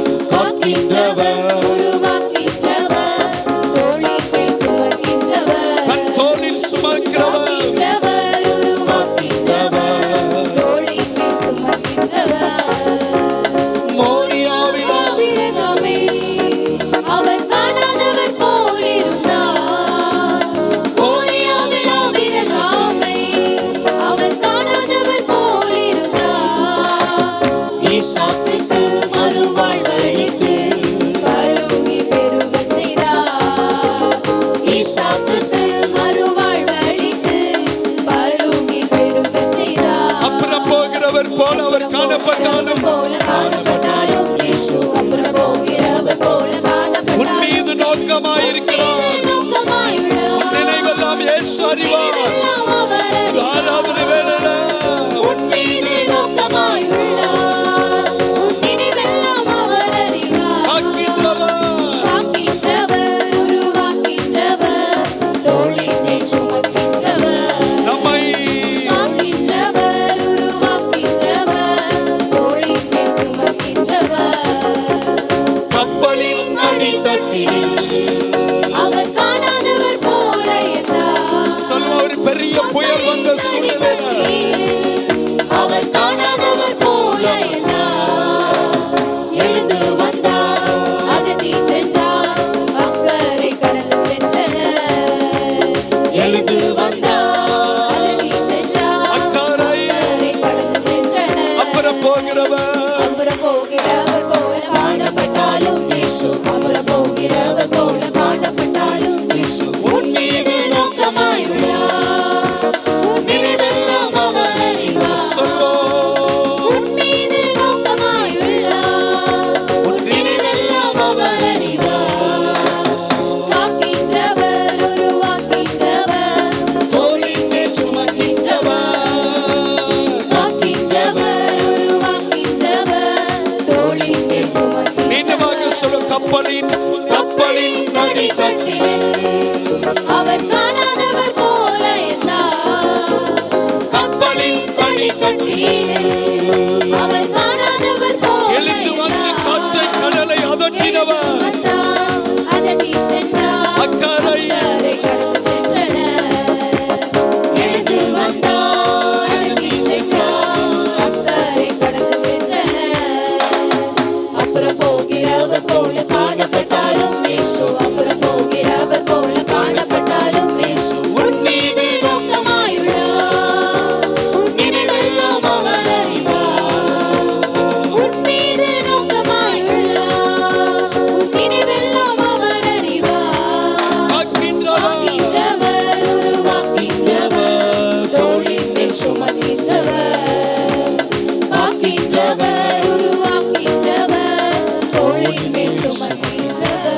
தோளின் மேல் சுமக்கின்றவர். மீண்டுமாக சொல்லு, கப்பலின் அடித்தட்டினில் அவர் காணாதவர் போல இருந்தார். கப்பலின் அடித்தட்டினில் அவர் காணாதவர் போல எழுந்து வந்து காற்றை கடலை அதட்டினவர். அதட்டி சென்றார். அக்கரை கடந்து சென்றனர். எழுந்து வந்தார். அதட்டி சென்றார். அக்கரை கடந்து சென்றனர். அப்புறம் போகிறவர் போல காணப்பட்டாலும் இயேசு, அப்புறம் போகிறவர் போல காணப்பட்டாலும் இயேசு உன் மீது நோக்கமாயுள்ளார். உன் நினைவெல்லாம் அவர் அறிவார். உன் மீது நோக்கமாயுள்ளார். உன் நினைவெல்லாம் அவர் அறிவார். காக்கின்றவர், உருவாக்கின்றவர், தோளின் மேல் சுமக்கின்றவர். காக்கின்றவர், உருவாக்கின்றவர், தோளின் மேல் சுமக்கின்றவர்.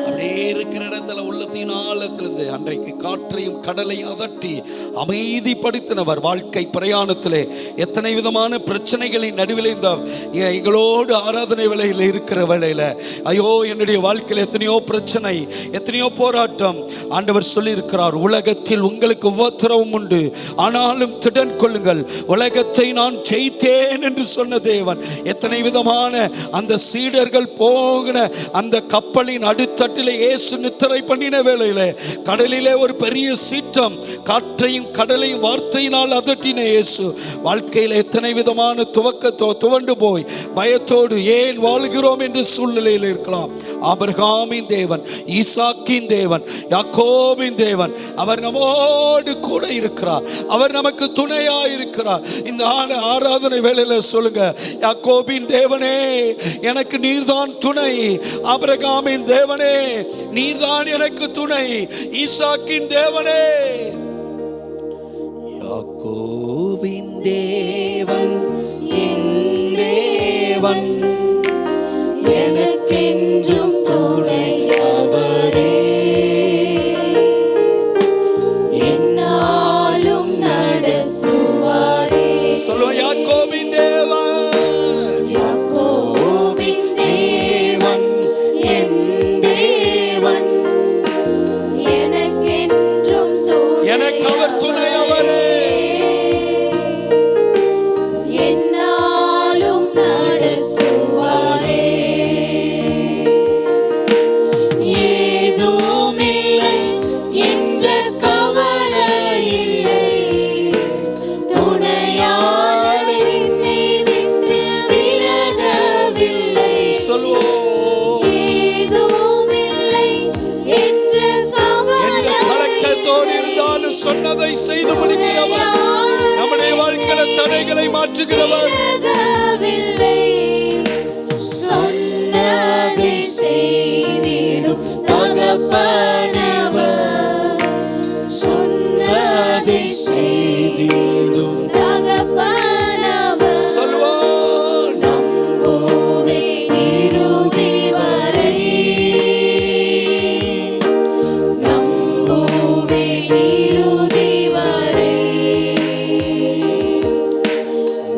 அப்படியே இருக்கிற இடத்துல உள்ளத்தின் ஆழத்திலிருந்து அன்றைக்கு காற்றையும் கடலையும் அதட்டி அமைதிப்படுத்தினவர். வாழ்க்கை பிரயாணத்திலே எத்தனை விதமான பிரச்சனைகளின் நடுவில் இந்த எங்களோடு ஆராதனை வேளையில் இருக்கிற வேளையில, ஐயோ என்னுடைய வாழ்க்கையில் எத்தனையோ பிரச்சனை, எத்தனையோ போராட்டம். ஆண்டவர் சொல்லி இருக்கிறார், உலகத்தில் உங்களுக்கு உபத்திரவம் உண்டு, ஆனாலும் திடன் கொள்ளுங்கள், உலகத்தை நான் ஜெயித்தேன் என்று சொன்ன தேவன். எத்தனை விதமான அந்த சீடர்கள் போகின அந்த கப்பலின் அடித்தட்டிலே இயேசு நித்திரை பண்ணின வேளையில கடலிலே ஒரு பெரிய சீற்றம், காற்றையும் கடலையும் வார்த்தையினால் அதட்டின இயேசு. வாழ்க்கையில் எத்தனை விதமான துவண்டு போய் பயத்தோடு ஏன் வாழ்கிறோம் என்ற சூழ்நிலையில் இருக்கலாம். ஆபிரகாமின் தேவன், ஈசாக்கின் தேவன், யாக்கோபின் தேவன், அவர் நம்மோடு கூட இருக்கிறார். அவர் நமக்கு துணையா இருக்கிறார். இந்த ஆராதனை வேளையில சொல்லுங்க, யாக்கோபின் தேவனே எனக்கு நீர்தான் துணை, ஆபிரகாமின் தேவனே நீர்தான் எனக்கு துணை, ஈசாக்கின் தேவனே. யாக்கோபின் தேவன் என் தேவன், எனக்கென்றும் துணை அவரே. என்னாலும் நடத்துவாரே. சொல்லுவ, யாக்கோபின் தேவன், யாக்கோபின் தேவன் என் தேவன், எனக்கென்றும் துணை எனக்கு அவர் துணை அவரே. என்னாலும் நடத்துவாரே. ஏதுமில்லை என்ற கவலை இல்லை, துணையாளர் என்னை விட்டு விலகவில்லை. சொல்லுவோம், ஏதுமில்லை என்ற கவலை கலக்கத்தோடு இருந்தாலும் சொன்னதை செய்து முடிக்கிறவர், நம்முடைய வாழ்க்கையில தடைகளை மாற்றுகிறவர். விலகவில்லை. சொன்னதை செய்திடும் தகப்பனவர். சொன்னதை செய்திடும் தகப்பனவர். சொல்லுவோம், நம்புவேன் இறுதி வரை. நம்புவேன் இறுதி வரை.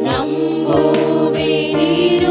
நம்புவேன் இறுதி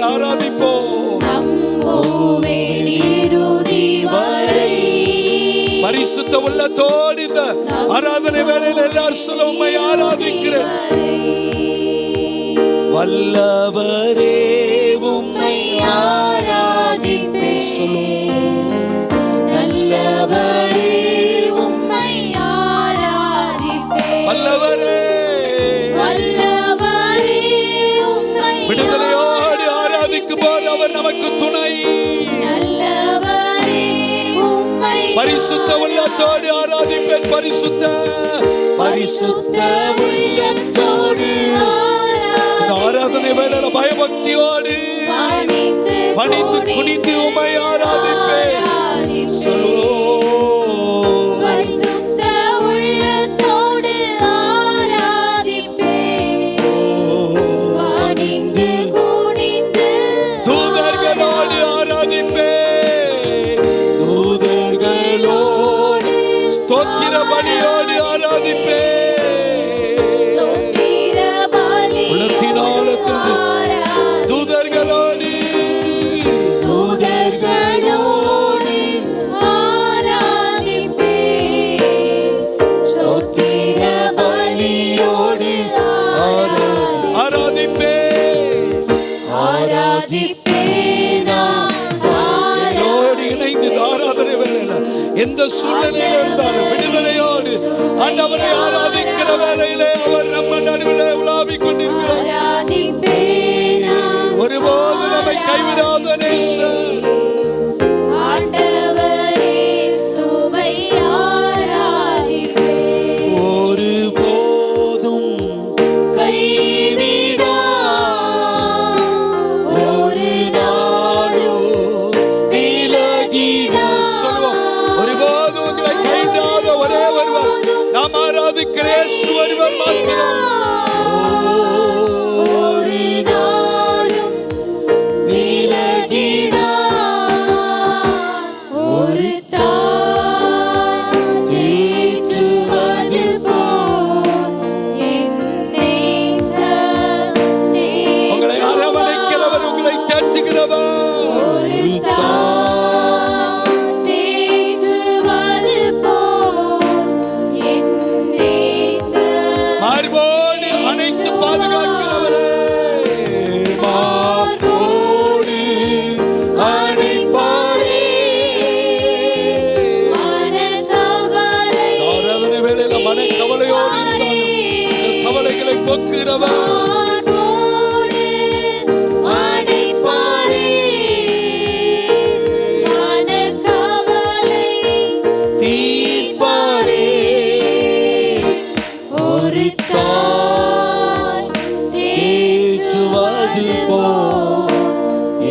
நாங்கள் ஆராதிப்போம். நம்புவேன் இறுதி வரை. பரிசுத்த உள்ளத்தோடு இந்த ஆராதனை வேளையில் எல்லாரும் சொல்ல உம்மை ஆராதிக்கிறேன். வல்லவரே உம்மை ஆராதிப்பேன். நல்லவரே உம்மை ஆராதிப்பேன். வல்லவரே வல்லவரே உம்மை விடுதலையோடு ஆராதிக்கும் போது அவர் நமக்கு துணை. நல்லவரே உம்மை பரிசுத்த உள்ளத்தோடு ஆராதிப்பேன். பரிசுத்த உள்ளத்தோடு ஆராதனை வேளையில பயபக்தியோடு பணிந்து குனிந்து உம்மை ஆராதிப்பேன். சொல்லுவோம். பரிசுத்த உள்ளத்தோடு ஆராதிப்பேன். பணிந்து குனிந்து தூதர்களோடு ஆராதிப்பேன். தூதர்களோடு ஸ்தோத்திர பலியோடு ஆராதிப்பேன். ஸ்தோத்திர பலி உள்ளத்தினாலத்திலிருந்து தூதர்களோடு ஆராதிப்பேன். ஸ்தோத்திர பலியோடு ஆராதிப்பேன். ஆராதிப்பேனா. என்னோடு இணைந்து ஆராதனை வேளையில எந்த சூழ்நிலையில இருந்தாலும் விடுதலையோடு ஆண்டவரை ஆராதிக்கிற வேளையிலே அவர் நம்ம நடுவிலே உலாவிக் கொண்டிருக்கிறார். ஆராதிப்பேனா. ஒருபோது நம்மை கைவிடாத நேசர். ஆண்டவரே சுவை ஆராதிப்பேன். ஒருபோதும் கைவிடா. ஒரு நாளும் விலகிடா. சொல்லுவோம். ஒருபோதும் உங்களை கைவிடாத ஒரே ஒருவர் நாம் ஆராதிக்கிற இயேசு ஒருவர் மாத்திரம். ஒரு நாளும் விலகிடா. ஒரு தாய் தேற்றுவது போல் என் நேசர் உங்களை அரவணைக்கிறவர், உங்களை தேற்றுகிறவர். ஒரு தாய் தேற்றுவது போல் என் நேசர் மார்போடு அணைத்து பாதுகாக்கிறவரே. மார்போடு அணைப்பாரே. மனக்கவலை ஆராதனை வேளையில மனக்கவலையோடு இருந்தாலும் கவலைகளை போக்குகிறவர். மார்போடு அணைப்பாரே. மனக்கவலை தீர்ப்பாரே. ஒரு தாய் தேற்றுவது போல்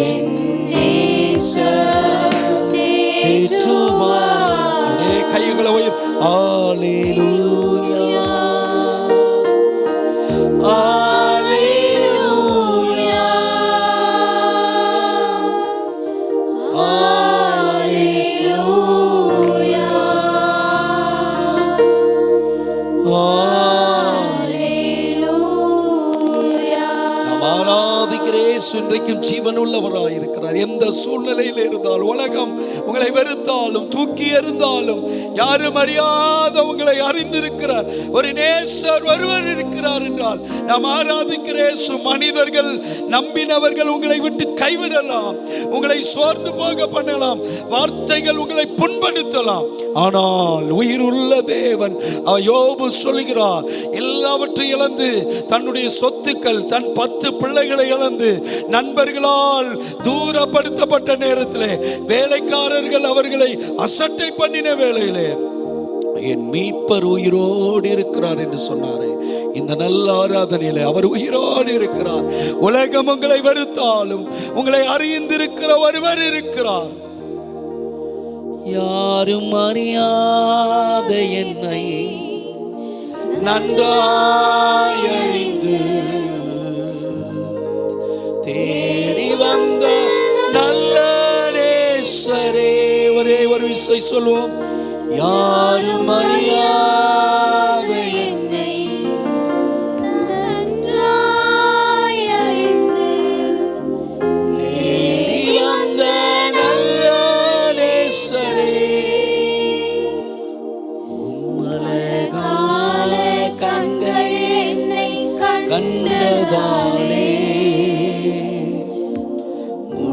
என் நேசர் தேற்றுவார். கைகளை உயர். அல்லேலூயா. அல்லேலூயா. அல்லேலூயா. அல்லேலூயா. நாம் ஆராதிக்கிற இயேசு இன்றைக்கும் ஜீவன் உள்ளவராய் இருக்கிறார். எந்த சூழ்நிலையில் இருந்தாலும், உலகம் உங்களை வெறுத்தாலும் தூக்கி எறிந்தாலும், யாரும் அறியாத உங்களை அறிந்திருக்கிறார் ஒரு நேசர் ஒருவர் இருக்கிறார் என்றால் நாம் ஆராதிக்கிற இயேசு. மனிதர்கள் நம்பினவர்கள் உங்களை விட்டு கைவிடலாம், உங்களை சோர்ந்து போக பண்ணலாம், வார்த்தைகள் உங்களை புண்படுத்தலாம். ஆனால் உயிருள்ள தேவன், யோபு சொல்கிறார், எல்லாவற்றையும் இழந்து தன்னுடைய சொத்துக்கள், தன் 10 பிள்ளைகளை இழந்து, நண்பர்களால் தூரப்படுத்தப்பட்ட நேரத்திலே, வேலைக்காரர்கள் அவர்களை அசட்டை பண்ணின வேளையிலே, என் மீட்பர் உயிரோடு இருக்கிறார் என்று சொன்னாரே. இந்த நல்ல ஆராதனையிலே அவர் உயிரோடு இருக்கிறார். உலகம் உங்களை வெறுத்தாலும் உங்களை அறிந்திருக்கிற ஒருவர் இருக்கிறார். யாரும் அறியாத என்னை நன்றாய் அறிந்து தேடி வந்த நல்ல நேசரே. ஒரே ஒரு விஷயம் சொல்லுவோம். யாரும் அறியாத என்னை நன்றாய் அறிந்து மனதாலே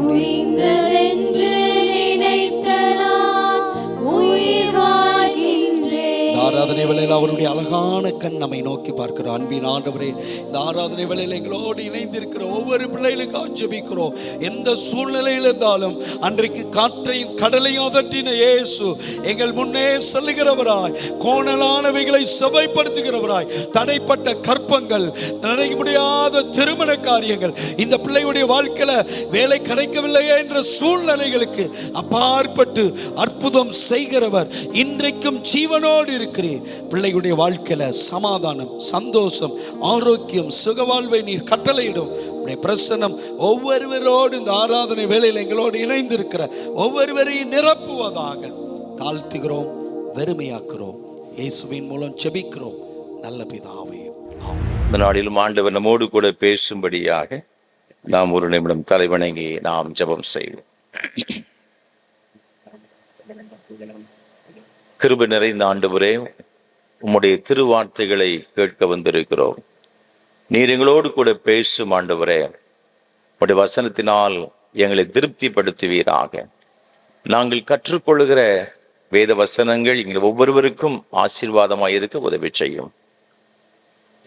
முடிந்ததென்று நினைத்த நான் உயிர் வாழ்கின்றேன். ஆராதனை வேளையில் அவருடைய அழகான கண் நம்மை நோக்கி பார்க்கிறோம். அன்பின் ஆண்டவரே, இந்த ஆராதனை வேளையில் எங்களோடு இணைந்திருக்கிற ஒவ்வொரு பிள்ளைகளுக்காக ஜெபிக்கிறோம். எந்த சூழ்நிலையில் இருந்தாலும் அன்றைக்கு காற்றையும் கடலையும் அதட்டின இயேசு எங்கள் முன்னே செல்லுகிறவராய், கோணலானவைகளை சபைப்படுத்துகிறவராய், தடைப்பட்ட கற்பங்கள், நடக்க முடியாத திருமண காரியங்கள், இந்த பிள்ளையுடைய வாழ்க்கையில வேலை கிடைக்கவில்லையே என்ற சூழ்நிலைகளுக்கு அப்பாற்பட்டு அற்புதம் செய்கிறவர் இன்றைக்கும் ஜீவனோடு இருக்கிறேன். பிள்ளையுடைய வாழ்க்கையில சமாதானம், சந்தோஷம், ஆரோக்கியம், சுகவாழ்வை நீர் கட்டளையிடும். பிரசன்னம் ஒவ்வொருவரோடு இந்த ஆராதனை வேளையில் எங்களோடு இணைந்திருக்கிற ஒவ்வொருவரையும் நிரப்புவதாக தாழ்த்துகிறோம், வெறுமையாக்குறோம். இயேசுவின் மூலம் ஜெபிக்கிறோம் நல்ல பிதாவே, ஆமென். இந்த நாளிலும் ஆண்டவர் நம்மோடு கூட பேசும்படியாக நாம் ஒரு நிமிடம் தலைவணங்கி நாம் ஜெபம் செய்வோம். கிருபை நிறைந்த ஆண்டவரே, உம்முடைய திருவார்த்தைகளை கேட்க வந்திருக்கிறோம். நீர் எங்களோடு கூட பேசும் ஆண்டவரே, உம்முடைய வசனத்தினால் எங்களை திருப்திப்படுத்துவீராக. நாங்கள் கற்றுக்கொள்கிற வேத வசனங்கள் எங்கள் ஒவ்வொருவருக்கும் ஆசீர்வாதமாக இருக்க உதவி செய்யும்.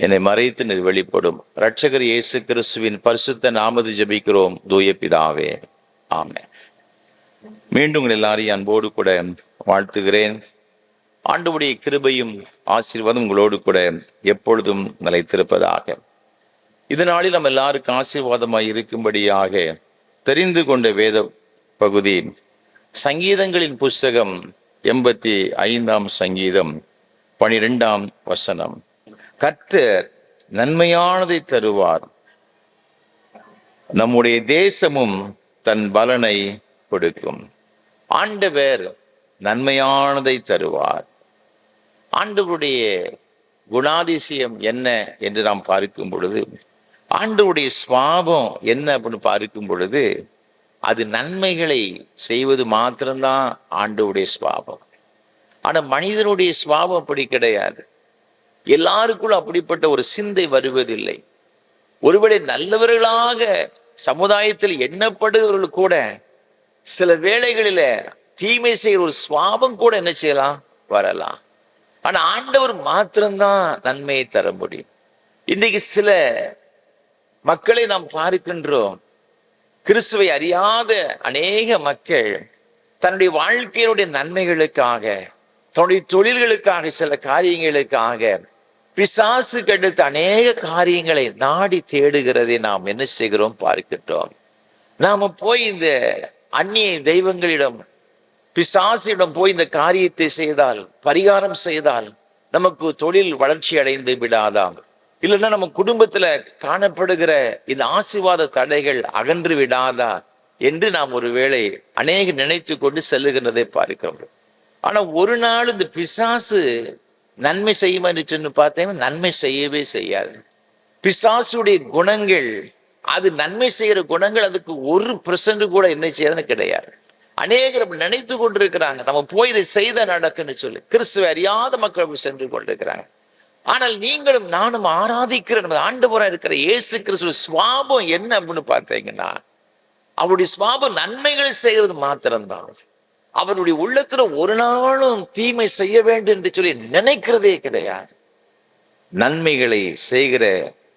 என்னை மறைத்து நீர் வெளிப்படும். இரட்சகர் இயேசு கிறிஸ்துவின் பரிசுத்த நாமத்தில் ஜெபிக்கிறோம் தூய பிதாவே, ஆமென். மீண்டும் எல்லாரையும் அன்போடு கூட வாழ்த்துகிறேன். ஆண்டவருடைய கிருபையும் ஆசீர்வாதம் உங்களோடு கூட எப்பொழுதும் நிலைத்திருப்பதாக. இதனாலில் நம்ம எல்லாருக்கும் ஆசீர்வாதமாய் இருக்கும்படியாக தெரிந்து கொண்ட வேத பகுதி சங்கீதங்களின் புஸ்தகம் 85ஆம் சங்கீதம் 12ஆம் வசனம். கர்த்தர் நன்மையானதை தருவார், நம்முடைய தேசமும் தன் பலனை கொடுக்கும். ஆண்டவர் நன்மையானதை தருவார். ஆண்டவருடைய குணாதிசயம் என்ன என்று நாம் பார்க்கும் பொழுது, ஆண்டவருடைய சுபாவம் என்ன அப்படின்னு பார்க்கும் பொழுது, அது நன்மைகளை செய்வது மாத்திரம்தான் ஆண்டவருடைய சுபாவம். ஆனால் மனிதனுடைய சுபாவம் அப்படி கிடையாது. எல்லாருக்குள்ள அப்படிப்பட்ட ஒரு சிந்தை வருவதில்லை. ஒருவேளை நல்லவர்களாக சமுதாயத்தில் எண்ணப்படுகிறவர்கள் கூட சில வேளைகளில தீமை செய்கிற ஒரு சுபாவம் கூட என்ன செய்யலாம், வரலாம். ஆனா ஆண்டவர் மாத்திரம்தான் நன்மையை தர முடியும். இன்றைக்கு சில மக்களை நாம் பார்க்கின்றோம். கிறிஸ்துவை அறியாத அநேக மக்கள் தன்னுடைய வாழ்க்கையினுடைய நன்மைகளுக்காக, தன்னுடைய தொழில்களுக்காக, சில காரியங்களுக்காக பிசாசு கெடுத்த அநேக காரியங்களை நாடி தேடுகிறதை நாம் என்ன செய்கிறோம், பார்க்கின்றோம். நாம போய் இந்த அந்நிய தெய்வங்களிடம், பிசாசிடம் போய் இந்த காரியத்தை செய்தால், பரிகாரம் செய்தால் நமக்கு தொழில் வளர்ச்சி அடைந்து விடாதாம்? இல்லைன்னா நம்ம குடும்பத்துல காணப்படுகிற இந்த ஆசீர்வாத தடைகள் அகன்று விடாதா என்று நாம் ஒருவேளை அநேக நினைத்து கொண்டு செல்லுகிறதை பார்க்கிறோம். ஆனா ஒரு நாள் இந்த பிசாசு நன்மை செய்யும் என்று சொன்னு பார்த்தீங்கன்னா நன்மை செய்யவே செய்யாது. பிசாசுடைய குணங்கள், அது நன்மை செய்கிற குணங்கள் அதுக்கு 1% கூட என்ன செய்யறதுன்னு கிடையாது. அநேகர் நினைத்து கொண்டிருக்கிறாங்க நம்ம போய் இதை செய்த நடக்குன்னு சொல்லி. கிறிஸ்துவை அறியாத மக்கள் சென்று கொண்டிருக்கிறாங்க. ஆனால் நீங்களும் நானும் ஆராதிக்கிற நம்ம ஆண்டவராக இருக்கிற இயேசு கிறிஸ்துவ சுவாபம் என்ன அப்படின்னு பார்த்தீங்கன்னா, அவருடைய சுவாபம் நன்மைகளை செய்கிறது மாத்திரம்தான். அவருடைய உள்ளத்துல ஒரு நாளும் தீமை செய்ய வேண்டும் என்று சொல்லி நினைக்கிறதே கிடையாது. நன்மைகளை செய்கிற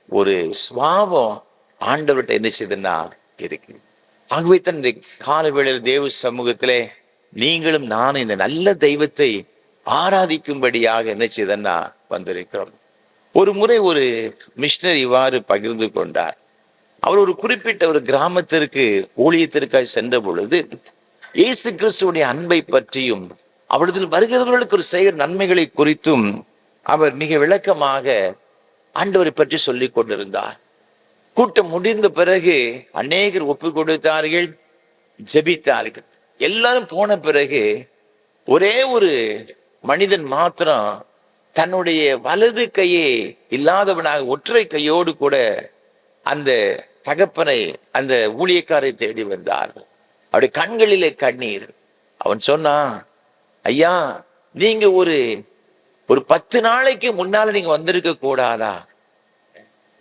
ஒரு சுவாபம் ஆண்டவர்கிட்ட என்ன செய்யுதுன்னா இருக்கு. ஆகவே தன் கால வேளையில் தேவ சமூகத்திலே நீங்களும் நானும் இந்த நல்ல தெய்வத்தை ஆராதிக்கும்படியாக என்ன செய்தன்னா வந்திருக்கிறோம். ஒரு முறை ஒரு மிஷனரி இவ்வாறு பகிர்ந்து கொண்டார். அவர் ஒரு குறிப்பிட்ட ஒரு கிராமத்திற்கு ஊழியத்திற்காக சென்ற பொழுது இயேசு கிறிஸ்துவுடைய அன்பை பற்றியும் அவரிடத்தில் வருகிறவர்களுக்கு ஒரு செய்கிற நன்மைகளை குறித்தும் அவர் மிக விளக்கமாக ஆண்டவரை பற்றி சொல்லிக் கொண்டிருந்தார். கூட்டம் முடிந்த பிறகு அநேகர் ஒப்பு கொடுத்தார்கள், ஜெபித்தார்கள். எல்லாரும் போன பிறகு ஒரே ஒரு மனிதன் மாத்திரம் தன்னுடைய வலது கையை இல்லாதவனாக ஒற்றை கையோடு கூட அந்த தகப்பனை, அந்த ஊழியக்காரை தேடி வந்தார்கள். அவருடைய கண்களிலே கண்ணீர். அவன் சொன்னான், ஐயா நீங்க ஒரு 10 நாளைக்கு முன்னால நீங்க வந்திருக்க கூடாதா?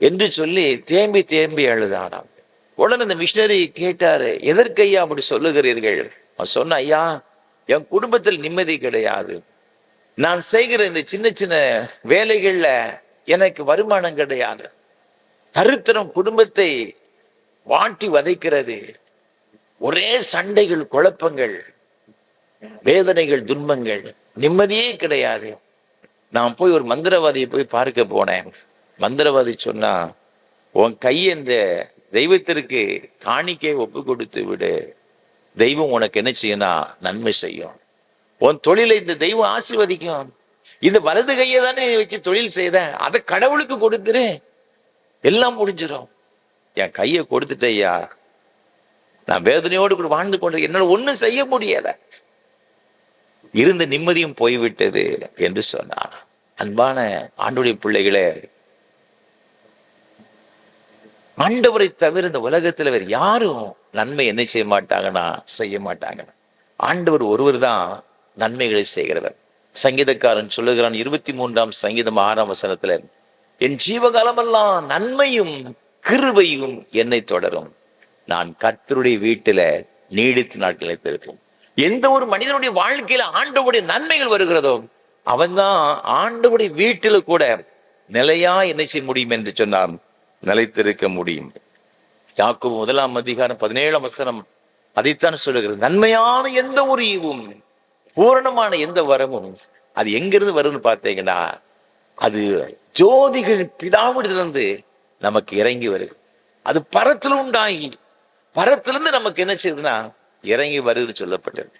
என்று சொல்லி தேம்பி தேம்பி அழுதானாம். உடனே இந்த மிஷினரி கேட்டாரு, எதற்கையா அப்படி சொல்லுகிறீர்கள்? அவன் சொன்ன, ஐயா, என் குடும்பத்தில் நிம்மதி கிடையாது. நான் செய்கிற இந்த சின்ன சின்ன வேலைகள்ல எனக்கு வருமானம் கிடையாது. தரித்திரம் குடும்பத்தை வாட்டி வதைக்கிறது. ஒரே சண்டைகள், குழப்பங்கள், வேதனைகள், துன்பங்கள், நிம்மதியே கிடையாது. நான் போய் ஒரு மந்திரவாதியை போய் பார்க்க போனேன். மந்திரவாதி சொன்னா, உன் கையை இந்த தெய்வத்திற்கு காணிக்கை ஒப்பு கொடுத்து விடு, தெய்வம் உனக்கு என்ன செய்யனா நன்மை செய்யும். உன் தொழிலை இந்த தெய்வம் ஆசீர்வதிக்கும். இந்த வலது கையை தானே வச்சு தொழில் செய்த, அதை கடவுளுக்கு கொடுத்துரு, எல்லாம் முடிஞ்சிடும். என் கையை கொடுத்துட்டையா, நான் வேதனையோடு கூட வாழ்ந்து கொண்டு என்னால ஒன்றும் செய்ய முடியல, இருந்த நிம்மதியும் போய்விட்டது என்று சொன்னார். அன்பான ஆண்டவருடைய பிள்ளைகளே, ஆண்டவரை தவிர இந்த உலகத்துல வேறு யாரும் நன்மை என்ன செய்ய மாட்டாங்கன்னா செய்ய மாட்டாங்க. ஆண்டவர் ஒருவர் தான் நன்மைகளை செய்கிறவர். சங்கீதக்காரன் சொல்லுகிறான் 23ஆம் சங்கீதம் 6ஆம் வசனத்துல, என் ஜீவகாலமெல்லாம் நன்மையும் கிருபையும் என்னை தொடரும், நான் கர்த்தருடைய வீட்டில நீடித்த நாட்கள் நிலைத்திருக்கும். எந்த ஒரு மனிதனுடைய வாழ்க்கையில ஆண்டவருடைய நன்மைகள் வருகிறதோ அவன்தான் ஆண்டவருடைய வீட்டில கூட நிலையா என்ன செய்ய முடியும் என்று சொன்னால் நிலைத்திருக்க முடியும். யாக்கோபு 1ஆம் அதிகாரம் 17ஆம் வசனம் அதைத்தான் சொல்லுகிறது. நன்மையான எந்த ஒரு ஈவும், பூரணமான எந்த வரமும் அது எங்கிருந்து வரும்னு பார்த்தீங்கன்னா, அது ஜோதிகள் பிதாவிடத்திலிருந்து நமக்கு இறங்கி வருது. அது பரத்துல உண்டாகி பரத்திலிருந்து நமக்கு என்ன செய்யுதுன்னா இறங்கி வருது சொல்லப்பட்டது.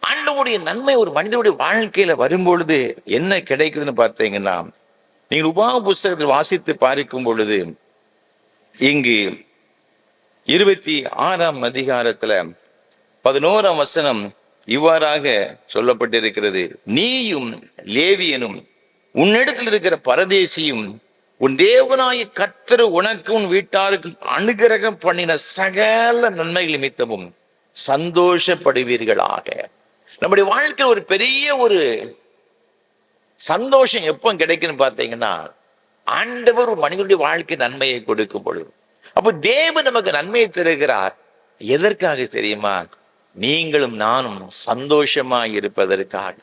ஆண்டவருடைய நன்மை ஒரு மனிதனுடைய வாழ்க்கையில வரும்பொழுது என்ன கிடைக்குதுன்னு பார்த்தீங்கன்னா, நீங்கள் உபாகம புஸ்தகத்தில் வாசித்து பார்க்கும் பொழுது இங்கு 26ஆம் அதிகாரத்துல 11ஆம் வசனம் இவ்வாறாக சொல்லப்பட்டிருக்கிறது. நீயும் லேவியனும் உன்னிடத்தில் இருக்கிற பரதேசியும் உன் தேவனாய கர்த்தர் உனக்கு உன் வீட்டாருக்கு அனுகிரகம் பண்ணின சகல நன்மைகள் நிமித்தமும் சந்தோஷப்படுவீர்களாக. நம்முடைய வாழ்க்கையில் ஒரு பெரிய ஒரு சந்தோஷம் எப்போ கிடைக்குன்னு பார்த்தீங்கன்னா, ஆண்டவர் ஒரு மனிதனுடைய வாழ்க்கை நன்மையை கொடுக்கும் பொழுது. அப்போ தேவன் நமக்கு நன்மையை தருகிறார். எதற்காக தெரியுமா? நீங்களும் நானும் சந்தோஷமா இருப்பதற்காக.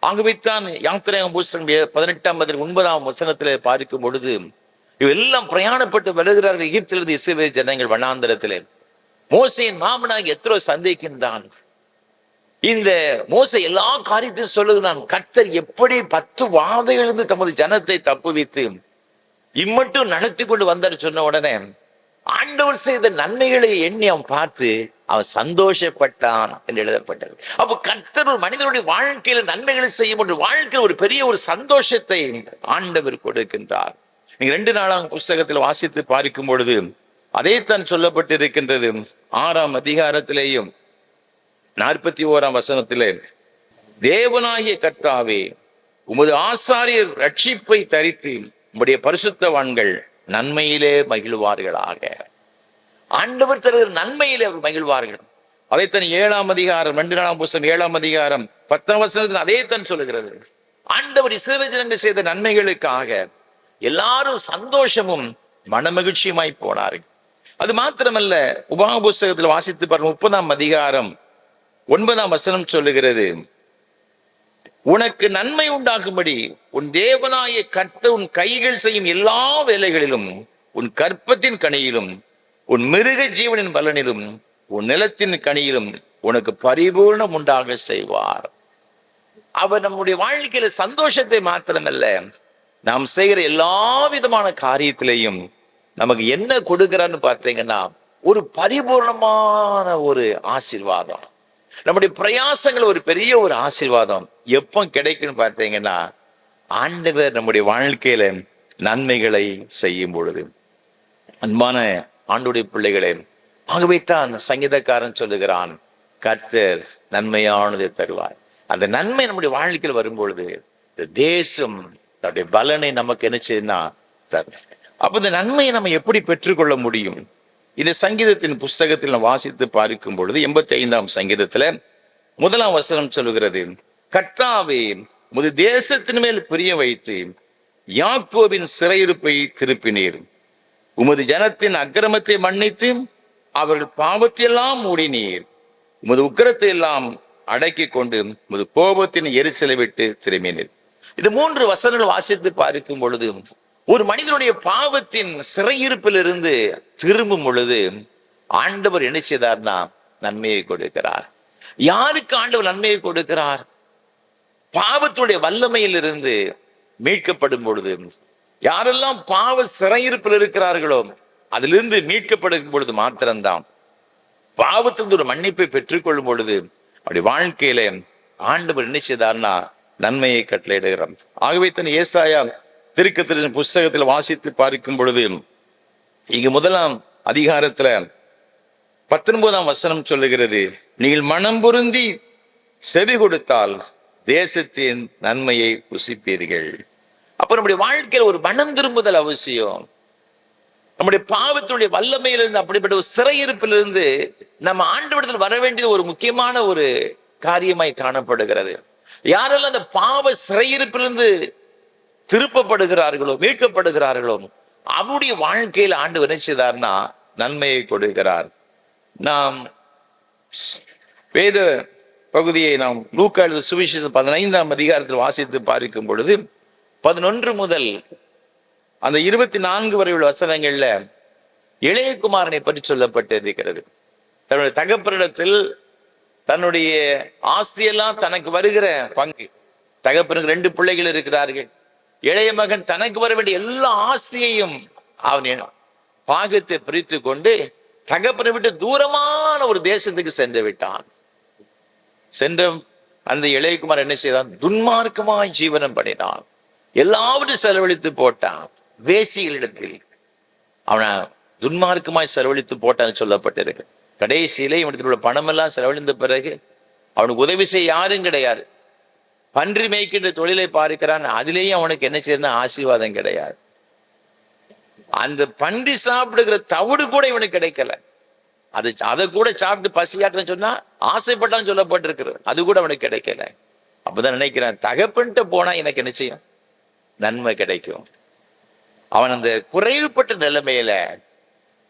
ஆகவேத்தான் யாத்திராகம புஸ்தகம் 18ஆம் 9ஆம் வசனத்துல பார்க்கும் பொழுது இவெல்லாம் பிரயாணப்பட்டு வருகிறார்கள் எகிப்திலிருந்து இஸ்ரவேல் ஜனங்கள் வனாந்தரத்திலே. மோசையின் மாமனாக எத்ரோ சந்திக்கின்றான். இந்த மோசே எல்லா காரியத்தையும் சொல்லுகிறான். கர்த்தர் எப்படி 10 வாதையிலிருந்து தமது ஜனத்தை தப்புவித்து இம்மட்டும் நடத்தி கொண்டு வந்தார் சொன்ன உடனே ஆண்டவர் செய்த நன்மைகளை எண்ணி அவன் பார்த்து அவன் சந்தோஷப்பட்டான் என்று எழுதப்பட்டது. அப்போ கர்த்தர் ஒரு மனிதனுடைய வாழ்க்கையில நன்மைகளை செய்யும் போது வாழ்க்கையில் ஒரு பெரிய ஒரு சந்தோஷத்தை ஆண்டவர் கொடுக்கின்றார். நீங்க 2 நாளாம் புஸ்தகத்தில் வாசித்து பார்க்கும் பொழுது அதைத்தான் சொல்லப்பட்டிருக்கின்றது. 6ஆம் அதிகாரத்திலேயும் 41ஆம் வசனத்திலே, தேவனாகிய கர்த்தாவே, உமது ஆசாரியர் ரட்சிப்பை தரித்து உம்முடைய பரிசுத்தவான்கள் நன்மையிலே மகிழ்வார்களாக. ஆண்டவர் தருகிற நன்மையிலே மகிழ்வார்கள். அதைத்தான் 7ஆம் அதிகாரம் 2 நாளாம் புஸ்தகம் 7ஆம் அதிகாரம் 10ஆம் வசனத்தில் அதைத்தான் சொல்லுகிறது. ஆண்டவர் இஸ்ரவேல் ஜனங்கள் செய்த நன்மைகளுக்காக எல்லாரும் சந்தோஷமும் மனமகிழ்ச்சியுமாய் போனார்கள். அது மாத்திரமல்ல, உபாகம புஸ்தகத்தில் வாசித்து பாருங்க 30ஆம் அதிகாரம் 9ஆம் வசனம் சொல்லுகிறது, உனக்கு நன்மை உண்டாகும்படி உன் தேவனாய கர்த்தர் உன் கைகள் செய்யும் எல்லா வேலைகளிலும், உன் கற்பத்தின் கனியிலும், உன் மிருக ஜீவனின் பலனிலும், உன் நிலத்தின் கனியிலும் உனக்கு பரிபூர்ணம் உண்டாக செய்வார். அவர் நம்முடைய வாழ்க்கையில சந்தோஷத்தை மாத்திரமல்ல, நாம் செய்கிற எல்லா விதமான காரியத்திலையும் நமக்கு என்ன கொடுக்கிறான்னு பார்த்தீங்கன்னா ஒரு பரிபூர்ணமான ஒரு ஆசீர்வாதம். நம்முடைய பிரயாசங்கள் ஒரு பெரிய ஒரு ஆசீர்வாதம் எப்போ கிடைக்குன்னு பார்த்தீங்கன்னா ஆண்டவர் நம்முடைய வாழ்க்கையில நன்மைகளை செய்யும் பொழுது. அன்பான ஆண்டவருடைய பிள்ளைகளே, ஆகவே தான் சங்கீதக்காரன் சொல்லுகிறான், கர்த்தர் நன்மையானதை தருவார். அந்த நன்மை நம்முடைய வாழ்க்கையில் வரும்பொழுது இந்த தேசம் தன்னுடைய பலனை நமக்கு என்ன செய்யுதுன்னா தரும். அப்ப இந்த நன்மையை நம்ம எப்படி பெற்றுக்கொள்ள முடியும்? இந்த சங்கீதத்தின் புஸ்தகத்தில் வாசித்து பார்க்கும் பொழுது 85ஆம் சங்கீதத்துல 1ஆம் வசனம் சொல்லுகிறது, கர்த்தாவே, உமது தேசத்தின் மேல் பிரிய வைத்து யாக்கோபின் சிறையிருப்பை திருப்பினீர், உமது ஜனத்தின் அக்கிரமத்தை மன்னித்து அவர்கள் பாவத்தையெல்லாம் மூடினீர். உமது உக்கிரத்தை எல்லாம் அடக்கி கொண்டு உமது கோபத்தின் எரிச்சலை விட்டு திரும்பினீர். இது 3 வசனங்கள் வாசித்து பார்க்கும் பொழுது ஒரு மனிதனுடைய பாவத்தின் சிறையிருப்பிலிருந்து திரும்பும் பொழுது ஆண்டவர் என்ன செய்தார்னா நன்மையை கொடுக்கிறார். யாருக்கு ஆண்டவர் நன்மையை கொடுக்கிறார்? பாவத்துடைய வல்லமையிலிருந்து மீட்கப்படும் பொழுது, யாரெல்லாம் பாவ சிறையிருப்பில் இருக்கிறார்களோ அதிலிருந்து மீட்கப்படும் பொழுது மாத்திரம்தான் பாவத்திலிருந்து ஒரு மன்னிப்பை பெற்றுக்கொள்ளும் பொழுது அப்படி வாழ்க்கையில ஆண்டவர் என்ன செய்தார்னா நன்மையை கட்டளையிடுகிறார். ஆகவே தன் ஏசாயா தீர்க்கதரிசன புஸ்தகத்தில் வாசித்து பார்க்கும் பொழுது இங்கு 1ஆம் அதிகாரத்துல 19ஆம் வசனம் சொல்லுகிறது, நீங்கள் மனம் பொருந்தி செவி கொடுத்தால் தேசத்தின் நன்மையை புசிப்பீர்கள். அப்ப நம்முடைய வாழ்க்கையில் ஒரு மனம் திரும்புதல் அவசியம். நம்முடைய பாவத்தினுடைய வல்லமையிலிருந்து, அப்படிப்பட்ட ஒரு சிறையிருப்பிலிருந்து நம்ம ஆண்டவரிடத்தில் வர வேண்டியது ஒரு முக்கியமான ஒரு காரியமாய் காணப்படுகிறது. யாரெல்லாம் அந்த பாவ சிறையிருப்பிலிருந்து திருப்பப்படுகிறார்களோ, மீட்கப்படுகிறார்களோ, அவருடைய வாழ்க்கையில் ஆண்டவர் என்ன செய்தார்னா நன்மையை கொடுக்கிறார். நாம் வேத பகுதியை நாம் லூக்கா எழுதின சுவிசேஷம் 15ஆம் அதிகாரத்தில் வாசித்து பார்க்கும் பொழுது 11 முதல் அந்த 24 வரை உள்ள வசனங்கள்ல இளையகுமாரனை பற்றி சொல்லப்பட்டிருக்கிறது. தன்னுடைய தகப்பனிடத்தில் தன்னுடைய ஆஸ்தியெல்லாம் தனக்கு வருகிற பங்கு, தகப்பனுக்கு 2 பிள்ளைகள் இருக்கிறார்கள். இளைய மகன் தனக்கு வர வேண்டிய எல்லா ஆஸ்தியையும் அவன் பாகத்தை பிரித்து கொண்டு தகப்பனை விட்டு தூரமான ஒரு தேசத்துக்கு சென்று விட்டான். சென்ற அந்த இளையகுமார் என்ன செய்தான்? துன்மார்க்கமாய் ஜீவனம் பண்ணினான். எல்லாவற்றையும் செலவழித்து போட்டான். வேசிகளிடத்தில் அவனை துன்மார்க்கமாய் செலவழித்து போட்டான்னு சொல்லப்பட்டிருக்கு. கடைசியிலே இவனத்தில் உள்ள பணம் எல்லாம் செலவழிந்த பிறகு அவனுக்கு உதவி செய்ய யாரும் கிடையாது. பன்றி மேய்க்கின்ற தொழிலை பார்க்கிறான், அதிலேயும் அவனுக்கு என்ன செய்யறா ஆசீர்வாதம் கிடையாது. அந்த பன்றி சாப்பிடுகிற தவிடு கூட இவனுக்கு கிடைக்கல. அதை கூட சாப்பிட்டு பசியாட்டுன்னு சொன்னா ஆசைப்பட்டான்னு சொல்லப்பட்டிருக்கிறது, அது கூட அவனுக்கு கிடைக்கல. அப்பதான் நினைக்கிறான், தகப்பன்ட்டு போனா எனக்கு என்ன செய்யும்? நன்மை கிடைக்கும். அவன் அந்த குறைவுபட்ட நிலைமையில,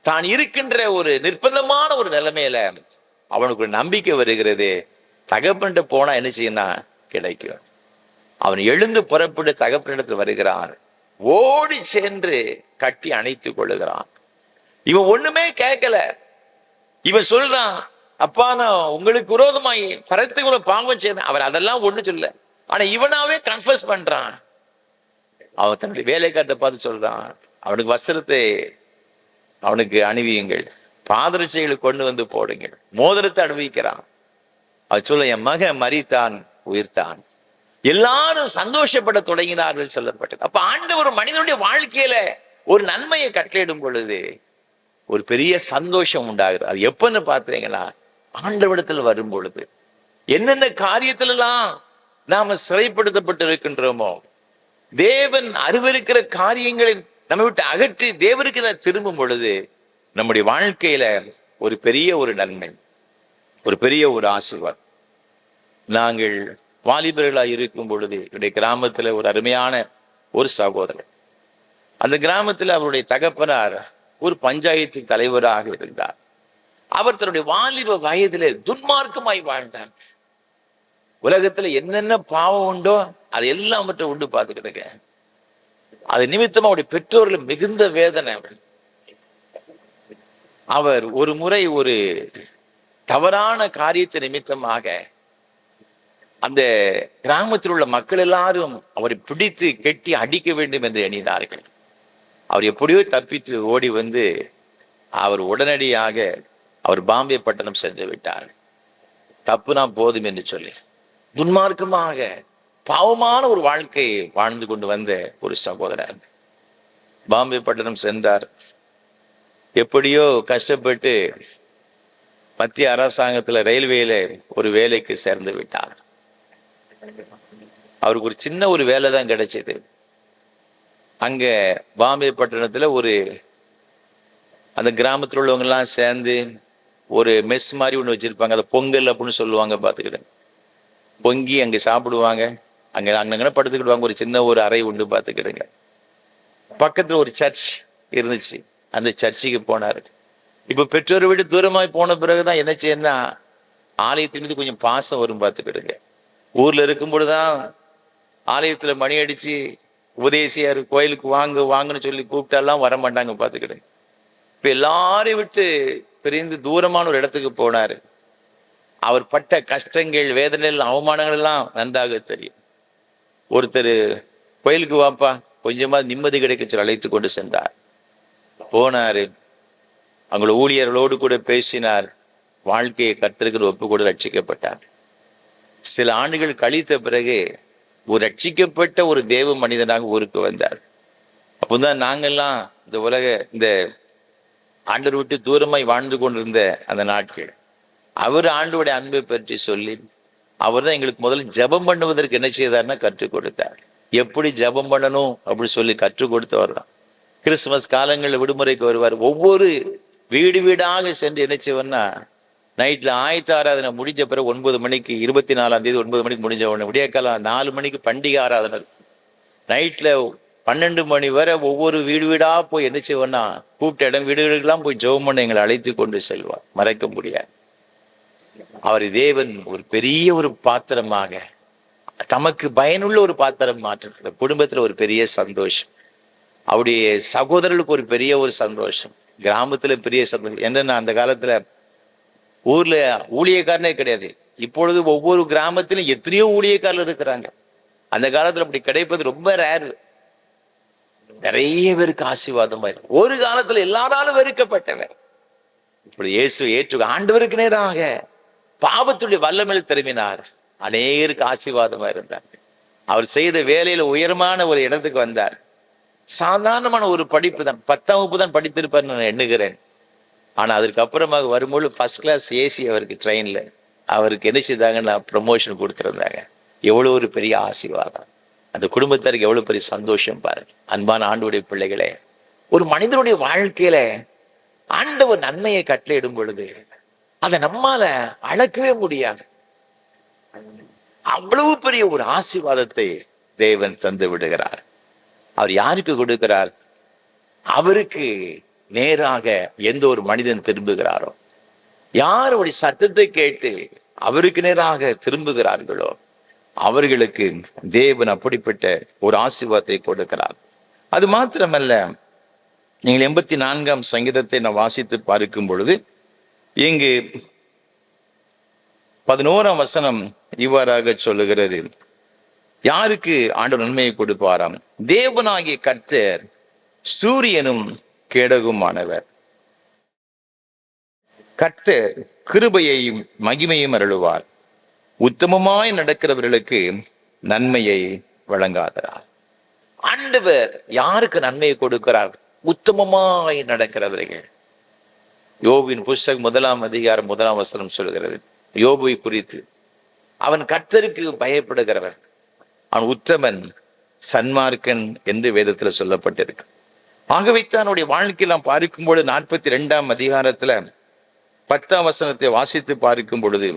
தான் இருக்கின்ற ஒரு நிர்பந்தமான ஒரு நிலைமையில அவனுக்கு ஒரு நம்பிக்கை வருகிறது, தகப்பன்ட்டு போனா என்ன செய்யணும்னா கிடைக்கும். அவன் எழுந்து புறப்பட்டு தகப்பனிடத்தில் வருகிறான். ஓடி சென்று கட்டி அணைத்துக் கொள்ளுகிறான். இவன் ஒண்ணுமே கேட்கல. இவன் சொல்றான், அப்பா நான் உங்களுக்கு விரோதமாய் பரத்துக்குள்ள பாவம் செய்யணும். அவர் அதெல்லாம் ஒண்ணு சொல்ல, ஆனா இவனாவே கன்ஃபஸ் பண்றான். அவன் தன்னுடைய வேலைக்காரத்தை பார்த்து சொல்றான், அவனுக்கு வஸ்திரத்தை அவனுக்கு அணிவியுங்கள், பாதரட்சைகளை கொண்டு வந்து போடுங்கள், மோதிரத்தை அணிவிக்கிறான். அவன் சொல்ல, என் மகன் மரித்தான் உயிர்த்தான். எல்லாரும் சந்தோஷப்பட தொடங்கினார்கள் சொல்லப்பட்டது. அப்ப ஆண்டவர் மனிதனுடைய வாழ்க்கையில ஒரு நன்மையை கட்டளையிடும் பொழுது ஒரு பெரிய சந்தோஷம் உண்டாகிறது. அது எப்பன்னு பார்த்தீங்கன்னா ஆண்டவரிடத்தில் வரும் பொழுது. என்னென்ன காரியத்திலெல்லாம் நாம சிறைப்படுத்தப்பட்டு இருக்கின்றோமோ, தேவன் அருவருக்கிற காரியங்களை நம்ம விட்டு அகற்றி தேவருக்கு திரும்பும் பொழுது நம்முடைய வாழ்க்கையில ஒரு பெரிய ஒரு நன்மை, ஒரு பெரிய ஒரு ஆசீர்வாதம். நாங்கள் வாலிபர்களாக இருக்கும் பொழுது என்னுடைய கிராமத்துல ஒரு அருமையான ஒரு சகோதரர், அந்த கிராமத்தில் அவருடைய தகப்பனார் ஒரு பஞ்சாயத்து தலைவராக இருந்தார். அவர் தன்னுடைய வாலிப வயதிலே துன்மார்க்கமாய் வாழ்ந்தார். உலகத்துல என்னென்ன பாவம் உண்டோ அது எல்லாம் மட்டும் உண்டு பார்த்துக்கிடுங்க. அது நிமித்தமா அவருடைய பெற்றோர்கள் மிகுந்த வேதனை. அவர் ஒரு முறை ஒரு தவறான காரியத்தை நிமித்தமாக அந்த கிராமத்தில் உள்ள மக்கள் எல்லாரும் அவரை பிடித்து கெட்டி அடிக்க வேண்டும் என்று எண்ணினார்கள். அவர் எப்படியோ தப்பித்து ஓடி வந்து அவர் உடனடியாக அவர் பாம்பே பட்டணம் சென்று விட்டார். தப்புனா போதும் என்று சொல்லி துன்மார்க்கமாக பாவமான ஒரு வாழ்க்கையை வாழ்ந்து கொண்டு வந்த ஒரு சகோதரர் பாம்பே பட்டணம் சென்றார். எப்படியோ கஷ்டப்பட்டு மத்திய அரசாங்கத்துல ரயில்வேல ஒரு வேலைக்கு சேர்ந்து விட்டார். அவருக்கு ஒரு சின்ன ஒரு வேலை தான் கிடைச்சது. அங்க பாம்பே பட்டணத்துல ஒரு அந்த கிராமத்தில் உள்ளவங்க எல்லாம் சேர்ந்து ஒரு மெஸ் மாதிரி ஒண்ணு வச்சிருப்பாங்க. அதை பொங்கல் அப்படின்னு சொல்லுவாங்க. பார்த்துக்கிட்டேன், பொங்கி அங்க சாப்பிடுவாங்க, அங்க அங்கங்க படுத்துக்கிடுவாங்க. ஒரு சின்ன ஒரு அறை உண்டு பார்த்துக்கிடுங்க. பக்கத்துல ஒரு சர்ச் இருந்துச்சு, அந்த சர்ச்சுக்கு போனார். இப்போ பெற்றோரை விட்டு தூரமாய் போன பிறகுதான் என்ன செய்யணும்னா ஆலயத்தின் மீது கொஞ்சம் பாசம் வரும். பார்த்துக்கிடுங்க. ஊர்ல இருக்கும்பொழுது தான் ஆலயத்தில் மணி அடிச்சு உபதேசியார் கோயிலுக்கு வாங்கன்னு சொல்லி கூப்பிட்டாலாம் வர மாட்டாங்க. பார்த்துக்கிடுங்க. இப்போ எல்லாரையும் விட்டு பிரிந்து தூரமான ஒரு இடத்துக்கு போனார். அவர் பட்ட கஷ்டங்கள், வேதனைகள், அவமானங்கள் எல்லாம் நன்றாக தெரியும். ஒருத்தர் கோயிலுக்கு வாப்பா கொஞ்சமா நிம்மதி கிடைக்க சொல்லி அழைத்து கொண்டு சென்றார். போனாரு. அவங்களோட ஊழியர்களோடு கூட பேசினார். வாழ்க்கையை கர்த்தருக்கு ஒப்பு கூட ரட்சிக்கப்பட்டார். சில ஆண்டுகள் கழித்த பிறகு ஒரு ரட்சிக்கப்பட்ட ஒரு தேவ மனிதனாக ஊருக்கு வந்தார். அப்போதான் நாங்கள்லாம் இந்த ஆண்டவர் விட்டு தூரமாய் வாழ்ந்து கொண்டிருந்த அந்த நாட்கள் அவர் ஆண்டோடைய அன்பை பற்றி சொல்லி அவர் தான் எங்களுக்கு முதல்ல ஜெபம் பண்ணுவதற்கு என்ன செய்தார்னா கற்றுக் கொடுத்தார். எப்படி ஜெபம் பண்ணணும் அப்படின்னு சொல்லி கற்றுக் கொடுத்தவர் தான். கிறிஸ்துமஸ் காலங்களில் விடுமுறைக்கு வருவார். ஒவ்வொரு வீடு வீடாக சென்று என்ன செய்வார்னா நைட்டில் ஆயத்த ஆராதனை முடிஞ்ச பிறகு 9 மணிக்கு 24ஆம் தேதி 9 மணிக்கு முடிஞ்ச உடனே விடியற்காலம் 4 மணிக்கு பண்டிகை ஆராதனை. நைட்டில் 12 மணி வரை ஒவ்வொரு வீடு வீடாக போய் என்ன செய்வோன்னா கூப்பிட்ட இடம் வீடுகளுக்கெல்லாம் போய் ஜெபம் பண்ண எங்களை அழைத்து கொண்டு செல்வார். மறைக்க முடியாது. அவர் தேவன் ஒரு பெரிய ஒரு பாத்திரமாக தமக்கு பயனுள்ள ஒரு பாத்திரம் மாற்றிருக்கிற குடும்பத்துல ஒரு பெரிய சந்தோஷம். அவருடைய சகோதரர்களுக்கு ஒரு பெரிய ஒரு சந்தோஷம். கிராமத்துல பெரிய சந்தோஷம். என்னன்னா அந்த காலத்துல ஊர்ல ஊழியக்காரனே கிடையாது. இப்பொழுது ஒவ்வொரு கிராமத்திலும் எத்தனையோ ஊழியக்காரர்கள் இருக்கிறாங்க. அந்த காலத்துல அப்படி கிடைப்பது ரொம்ப ரேர். நிறைய பேருக்கு ஆசீர்வாதமா இருக்கும். ஒரு காலத்துல எல்லாராலும் வெறுக்கப்பட்டவர் இப்படி இயேசு ஆண்டவருக்கு நேராக பாவத்துடைய வல்லமையில் திரும்பினார். அநேகருக்கு ஆசீர்வாதமா இருந்தார். அவர் செய்த வேலையில உயரமான ஒரு இடத்துக்கு வந்தார். சாதாரணமான ஒரு படிப்பு தான், 10ஆம் வகுப்பு தான் படித்திருப்பார் நான் எண்ணுகிறேன். ஆனா அதற்கு அப்புறமாக வரும்போது ஃபர்ஸ்ட் கிளாஸ் ஏசி அவருக்கு ட்ரெயின்ல அவருக்கு என்ன செய்தாங்கன்னா ப்ரமோஷன் கொடுத்துருந்தாங்க. எவ்வளவு ஒரு பெரிய ஆசீர்வாதம். அந்த குடும்பத்தாருக்கு எவ்வளவு பெரிய சந்தோஷம் பாருங்க. அன்பான ஆண்டவருடைய பிள்ளைகளே, ஒரு மனிதனுடைய வாழ்க்கையில ஆண்டவர் நன்மையை கட்டளையிடும் பொழுது அதை நம்மால அளக்கவே முடியாது. அவ்வளவு பெரிய ஒரு ஆசீர்வாதத்தை தேவன் தந்து விடுகிறார். அவர் யாருக்கு கொடுக்கிறார்? அவருக்கு நேராக எந்த ஒரு மனிதன் திரும்புகிறாரோ, யாருடைய சத்தத்தை கேட்டு அவருக்கு நேராக திரும்புகிறார்களோ அவர்களுக்கு தேவன் அப்படிப்பட்ட ஒரு ஆசீர்வாதத்தை கொடுக்கிறார். அது மாத்திரமல்ல, நீங்கள் 84ஆம் சங்கீதத்தை நான் வாசித்து பார்க்கும் பொழுது இங்கு 11ஆம் வசனம் இவ்வாறாக சொல்லுகிறது. யாருக்கு ஆண்டவர் நன்மையை கொடுப்பாராம்? தேவனாகிய கர்த்தர் சூரியனும் கேடகுமானவர். கர்த்தர் கிருபையையும் மகிமையும் அருளுவார். உத்தமமாய் நடக்கிறவர்களுக்கு நன்மையை வழங்காதார். ஆண்டவர் யாருக்கு நன்மையை கொடுக்கிறார்? உத்தமமாய் நடக்கிறவர்கள். யோபின் புஸ்தகம் 1ஆம் அதிகாரம் 1ஆம் வசனம் சொல்கிறது யோபுவை குறித்து. அவன் கர்த்தருக்கு பயப்படுகிறவன், அவன் உத்தமன், சன்மார்க்கன் என்று வேதத்தில் சொல்லப்பட்டிருக்கு. ஆகவே தன்னுடைய வாழ்க்கையில் நாம் பார்க்கும்போது 42ஆம் அதிகாரத்துல 10ஆம் வசனத்தை வாசித்து பார்க்கும் பொழுது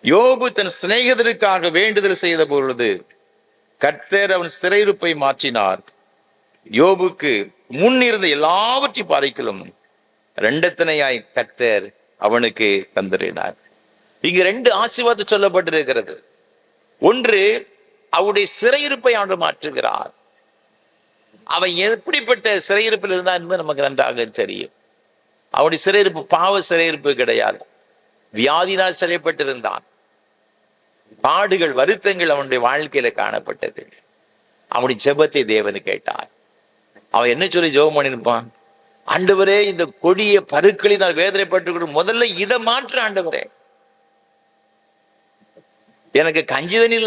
யோபு தன் சிநேகிதருக்காக வேண்டுதல் செய்த பொழுது கர்த்தர் அவன் சிறையிருப்பை மாற்றினார். யோபுக்கு முன் இருந்த எல்லாவற்றை பார்க்கிலும் 2 கர்த்தர் அவனுக்கு தந்திரினார். இங்கு 2 ஆசீர்வாதம் சொல்லப்பட்டிருக்கிறது. ஒன்று, அவருடைய சிறையிருப்பை ஆண்டு மாற்றுகிறார். அவன் எப்படிப்பட்ட சிறையிருப்பில் இருந்தான் என்பது நமக்கு நன்றாக தெரியும். அவனுடைய சிறையிருப்பு பாவ சிறையிருப்பு கிடையாது. வியாதினால் சிறைப்பட்டிருந்தான். பாடுகள், வருத்தங்கள் அவனுடைய வாழ்க்கையில காணப்பட்டது. அவனுடைய ஜெபத்தை தேவன் கேட்டார். அவன் என்ன சொல்லி ஜெபம் பண்ணிருப்பான்? ஆண்டவரே, இந்த கொடிய பருக்களினால் வேதனைப்பட்டு முதல்ல இதை மாற்று ஆண்டவரே. எனக்கு கஞ்சி தண்ணி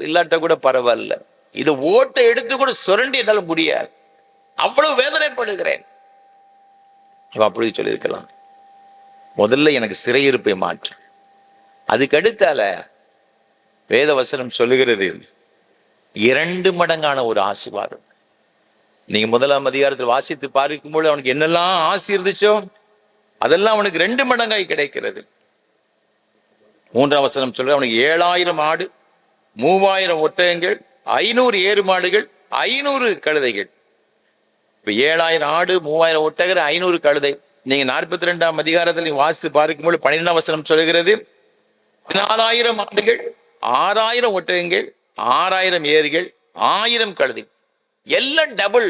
இல்லாட்ட கூட பரவாயில்ல, இதை ஓட்டை எடுத்து கூட சுரண்டி என்னால முடியாது, அவ்வளவு வேதனைப்படுகிறேன். இவன் அப்படி சொல்லியிருக்கலாம். முதல்ல எனக்கு சிறையிருப்பை மாற்று. அதுக்கு அடுத்தால வேத வசனம் சொல்லுகிறது 2 மடங்கான ஒரு ஆசீர்வாதம். நீங்க 1ஆம் அதிகாரத்தில் வாசித்து பார்க்கும்போது அவனுக்கு என்னெல்லாம் ஆசி இருந்துச்சோ அதெல்லாம் அவனுக்கு 2 மடங்காய் கிடைக்கிறது. 3ஆம் வசனம் சொல்ற அவனுக்கு 7000 ஆடு, 3000 ஒட்டகங்கள், 500 ஏறு மாடுகள், 500 கழுதைகள். இப்போ 7000 ஆடு, 3000 ஒட்டகர், 500 கழுதை. நீங்க 42ஆம் அதிகாரத்தில் நீங்க வாசித்து பார்க்கும்போது 12ஆம் வசனம் சொல்கிறது, 4000 ஆடுகள், 6000 ஒட்டகங்கள், 6000 ஏர்கள், 1000 கழுதை, எல்லாம் டபுள்,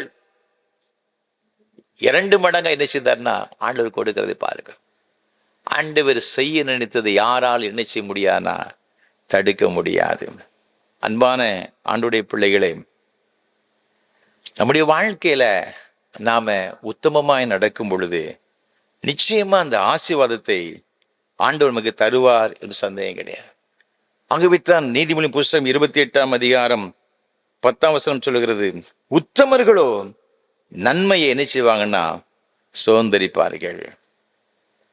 2 மடங்கா என்ன செய்தார்னா ஆண்டவர் கொடுக்கிறது பாருங்க. ஆண்டவர் செய்ய நினைத்தது யாரால் என்ன செய்ய முடியாதுன்னா தடுக்க முடியாது. அன்பான ஆண்டவருடைய பிள்ளைகளே, நம்முடைய வாழ்க்கையில நாம உத்தமமாய் நடக்கும் பொழுது நிச்சயமா அந்த ஆசீர்வாதத்தை ஆண்டவர் நமக்கு தருவார் என்று சந்தேகம் கிடையாது. ஆகவேத்தான் நீதிமொழி புஸ்தகம் 28ஆம் அதிகாரம் 10ஆம் வசனம் சொல்லுகிறது, உத்தமர்களோ நன்மையை என்ன செய்வாங்கன்னா சுதந்தரிப்பார்கள்.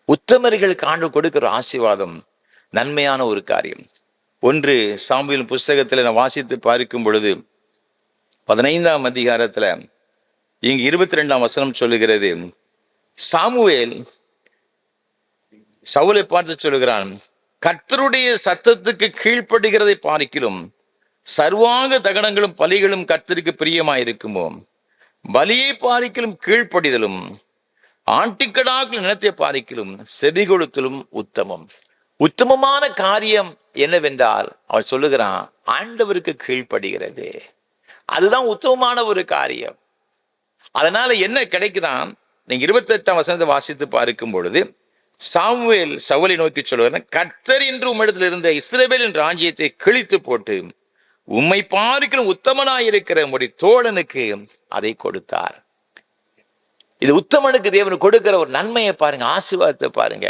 உத்தமர்களுக்கு ஆண்டவர் கொடுக்கிற ஆசீர்வாதம் நன்மையான ஒரு காரியம். 1 சாமுவேல் புஸ்தகத்தில் நான் வாசித்து பார்க்கும் பொழுது 15ஆம் அதிகாரத்தில் இங்கு 22ஆம் வசனம் சொல்லுகிறது, சாமுவேல் சவுலை பார்த்து சொல்லுகிறான், கர்த்தருடைய சத்தத்துக்கு கீழ்ப்படுகிறதை பார்க்கிலும் சர்வாங்க தகனங்களும் பலிகளும் கர்த்தருக்கு பிரியமாயிருக்குமோ, பலியை பார்க்கிலும் கீழ்ப்படிதலும் ஆட்டுக்கடாக்கள் நிலத்தை பார்க்கிலும் செவி கொடுத்தலும் உத்தமம். உத்தமமான காரியம் என்னவென்றால் அவன் சொல்லுகிறான், ஆண்டவருக்கு கீழ்ப்படுகிறது. அதுதான் உத்தமமான ஒரு காரியம். அதனால என்ன கிடைக்குதான், நீங்க 28ஆம் வசனத்தை வாசித்து பார்க்கும் பொழுது சாமுவேல் சவுலை நோக்கி சொல்லுகிறார், கர்த்தர் என்று உம்மிடத்தில் இருந்த இஸ்ரவேலின் ராஜ்யத்தை கிழித்து போட்டு உம்மை பார்க்கிலும் உத்தமனாயிருக்கிற உம்முடைய தோழனுக்கு அதை கொடுத்தார். இது உத்தமனுக்கு தேவன் கொடுக்கிற ஒரு நன்மையை பாருங்க, ஆசீர்வாதத்தை பாருங்க.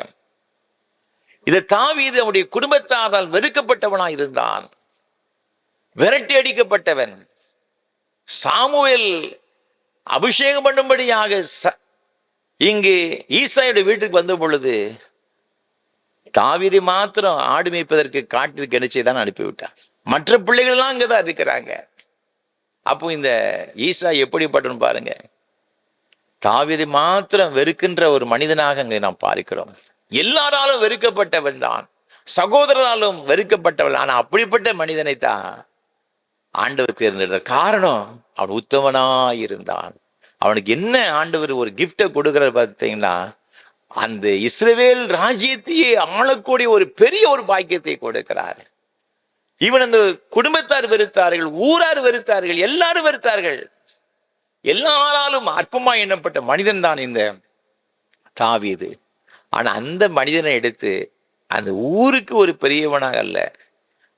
இதை தாவீது அவனுடைய குடும்பத்தாரால் வெறுக்கப்பட்டவனாய் இருந்தான், விரட்டி அடிக்கப்பட்டவன். சாமுவேல் அபிஷேகம் பண்ணும்படியாக இங்கு ஈசாயுடைய வீட்டுக்கு வந்த பொழுது தாவீதை மாத்திரம் ஆடு மேய்ப்பதற்கு காட்டிற்கு என்ன செய்தான் அனுப்பிவிட்டான். மற்ற பிள்ளைகள் எல்லாம் அங்கதான் இருக்கிறாங்க. அப்போ இந்த ஈசா எப்படிப்பட்டன்னு பாருங்க, தாவீதை மாத்திரம் வெறுக்கின்ற ஒரு மனிதனாக அங்கே நாம் பார்க்கிறோம். எல்லாராலும் வெறுக்கப்பட்டவன் தான், சகோதரராலும் வெறுக்கப்பட்டவன். ஆனா அப்படிப்பட்ட மனிதனை தான் ஆண்டவர் தேர்ந்தெடுத்தார். காரணம், அவன் உத்தமனாயிருந்தான். அவனுக்கு என்ன ஆண்டவர் ஒரு கிஃப்டை கொடுக்கிறார் பார்த்தீங்கன்னா, அந்த இஸ்ரவேல் ராஜ்யத்தையே ஆளக்கூடிய ஒரு பெரிய ஒரு பாக்கியத்தை கொடுக்கிறார். இவன் அந்த குடும்பத்தார் வெறுத்தார்கள், ஊரார் வெறுத்தார்கள், எல்லாரும் வெறுத்தார்கள். எல்லாராலும் அற்பமா எண்ணப்பட்ட மனிதன் தான் இந்த தாவீது. ஆனா அந்த மனிதனை எடுத்து அந்த ஊருக்கு ஒரு பெரியவனாக அல்ல,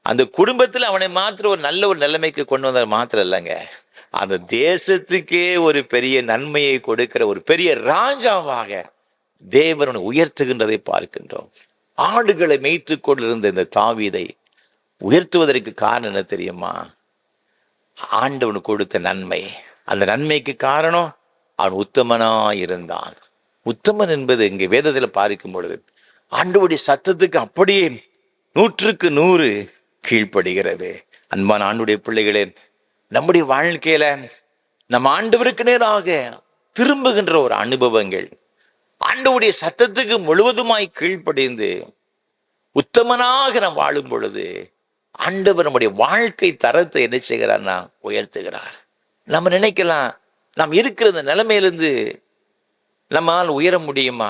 அந்த குடும்பத்தில் அவனை மாத்திரம் ஒரு நல்ல ஒரு நிலைமைக்கு கொண்டு வந்தார் மாத்திரம் இல்லைங்க, அந்த தேசத்துக்கே ஒரு பெரிய நன்மையை கொடுக்கிற ஒரு பெரிய ராஜாவாக தேவனை உயர்த்துகின்றதை பார்க்கின்றோம். ஆடுகளை மேய்த்து கொண்டிருந்த இந்த தாவீதை உயர்த்துவதற்கு காரணம் என்ன தெரியுமா? ஆண்டவனுக்கு கொடுத்த நன்மை. அந்த நன்மைக்கு காரணம் அவன் உத்தமனாயிருந்தான். உத்தமன் என்பது இங்கே வேதத்தில் பார்க்கும் பொழுது ஆண்டவருடைய சத்தத்துக்கு அப்படியே 100க்கு 100 கீழ்ப்படுகிறது. அன்பான ஆண்டவருடைய பிள்ளைகளே, நம்முடைய வாழ்க்கையில நம்ம ஆண்டவருக்கு நேராக திரும்புகின்ற ஒரு அனுபவங்கள், ஆண்டவருடைய சத்தத்துக்கு முழுவதுமாய் கீழ்ப்படிந்து உத்தமனாக நாம் வாழும் பொழுது ஆண்டவர் நம்முடைய வாழ்க்கை தரத்தை என்ன செய்கிறார்னா உயர்த்துகிறார். நம்ம நினைக்கலாம், நாம் இருக்கிற நிலைமையிலிருந்து நம்மால் உயர முடியுமா,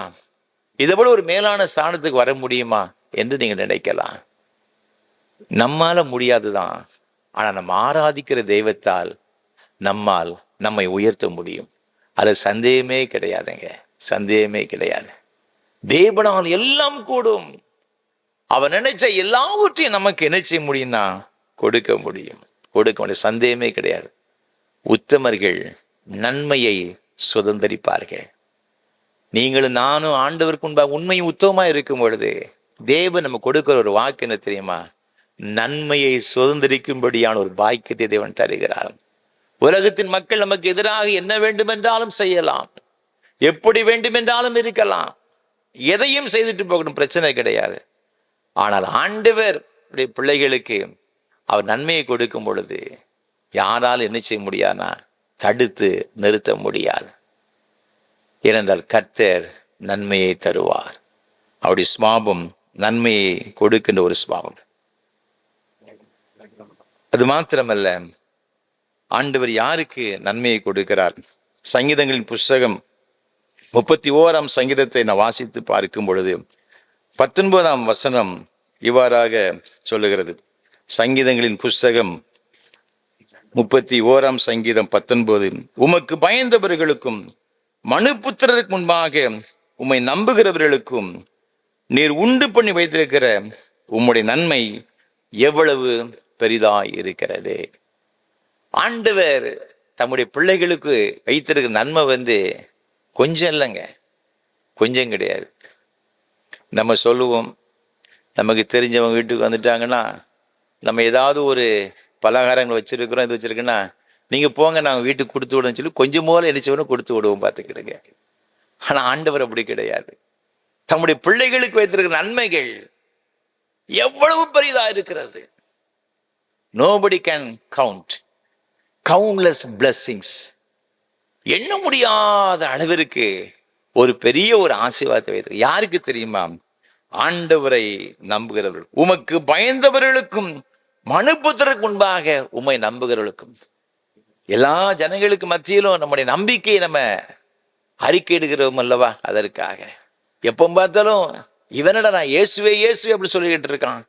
இதை விட ஒரு மேலான ஸ்தானத்துக்கு வர முடியுமா என்று நீங்க நினைக்கலாம். நம்மால முடியாதுதான். ஆனா நம்ம ஆராதிக்கிற தெய்வத்தால் நம்மால் நம்மை உயர்த்த முடியும். அது சந்தேகமே கிடையாதுங்க, சந்தேகமே கிடையாது. தேவனால் எல்லாம் கூடும். அவன் நினைச்ச எல்லாவற்றையும் நமக்கு என்ன செய்ய முடியும்னா கொடுக்க முடியும், கொடுக்க முடியும், சந்தேகமே கிடையாது. உத்தமர்கள் நன்மையை சுதந்தரிப்பார்கள். நீங்களும் நானும் ஆண்டவருக்கு முன்பாக உண்மையும் உத்தமமா இருக்கும் பொழுது தேவன் நம்ம கொடுக்கிற ஒரு வாக்கு என்ன தெரியுமா? நன்மையை சுதந்திரிக்கும்படியான ஒரு பாக்கியத்தை தேவன் தருகிறார். உலகத்தின் மக்கள் நமக்கு எதிராக என்ன வேண்டுமென்றாலும் செய்யலாம், எப்படி வேண்டுமென்றாலும் இருக்கலாம், எதையும் செய்துட்டு போகணும், பிரச்சனை கிடையாது. ஆனால் ஆண்டவர் பிள்ளைகளுக்கு அவர் நன்மையை கொடுக்கும் பொழுது யாராலும் என்ன செய்ய முடியாதுன்னா தடுத்து நிறுத்த முடியாது. ஏனென்றால் கர்த்தர் நன்மையை தருவார். அவருடைய சுபாவம் நன்மையை கொடுக்கின்ற ஒரு சுபாவம். அது மாத்திரமல்ல, ஆண்டவர் யாருக்கு நன்மையை கொடுக்கிறார்? சங்கீதங்களின் புஸ்தகம் 31ஆம் சங்கீதத்தை நான் வாசித்து பார்க்கும் பொழுது 19ஆம் வசனம் இவ்வாறாக சொல்லுகிறது. சங்கீதங்களின் புஸ்தகம் 31ஆம் சங்கீதம் 19, உமக்கு பயந்தவர்களுக்கும் மனுபுத்திரருக்கு முன்பாக உம்மை நம்புகிறவர்களுக்கும் நீர் உண்டு பண்ணி வைத்திருக்கிற உம்முடைய நன்மை எவ்வளவு பெரிதாய் இருக்கிறது. ஆண்டவர் தம்முடைய பிள்ளைகளுக்கு வைத்திருக்கிற நன்மை கொஞ்சம் இல்லைங்க, கொஞ்சம் கிடையாது. நம்ம சொல்லுவோம், நமக்கு தெரிஞ்சவங்க வீட்டுக்கு வந்துட்டாங்கன்னா, நம்ம ஏதாவது ஒரு பலகாரங்கள் வச்சுருக்கிறோம், இது வச்சுருக்குன்னா, நீங்கள் போங்க நாங்கள் வீட்டுக்கு கொடுத்து விடுன்னு சொல்லி கொஞ்சம் போல நினைச்சவனும் கொடுத்து விடுவோம், பார்த்துக்கிடுங்க. ஆனால் ஆண்டவர் அப்படி கிடையாது. தம்முடைய பிள்ளைகளுக்கு வைத்திருக்கிற நன்மைகள் எவ்வளவு பெரிதாக இருக்கிறது. Nobody can count countless blessings. எண்ண முடியாத அளவிற்கு ஒரு பெரிய ஒரு ஆசீர்வாதத்தை வைத்து யாருக்கு தெரியுமா? ஆண்டவரை நம்புகிறவர்கள், உமக்கு பயந்தவர்களுக்கும் மனுபுத்திரருக்கு முன்பாக உம்மை நம்புகிறவர்களுக்கும். எல்லா ஜனங்களுக்கு மத்தியிலும் நம்முடைய நம்பிக்கையை நம்ம அறிக்கையிடுகிறோம் அல்லவா? அதற்காக எப்போ பார்த்தாலும் இவனடா நான் இயேசுவே இயேசுவே அப்படி சொல்லிக்கிட்டு இருக்கான்,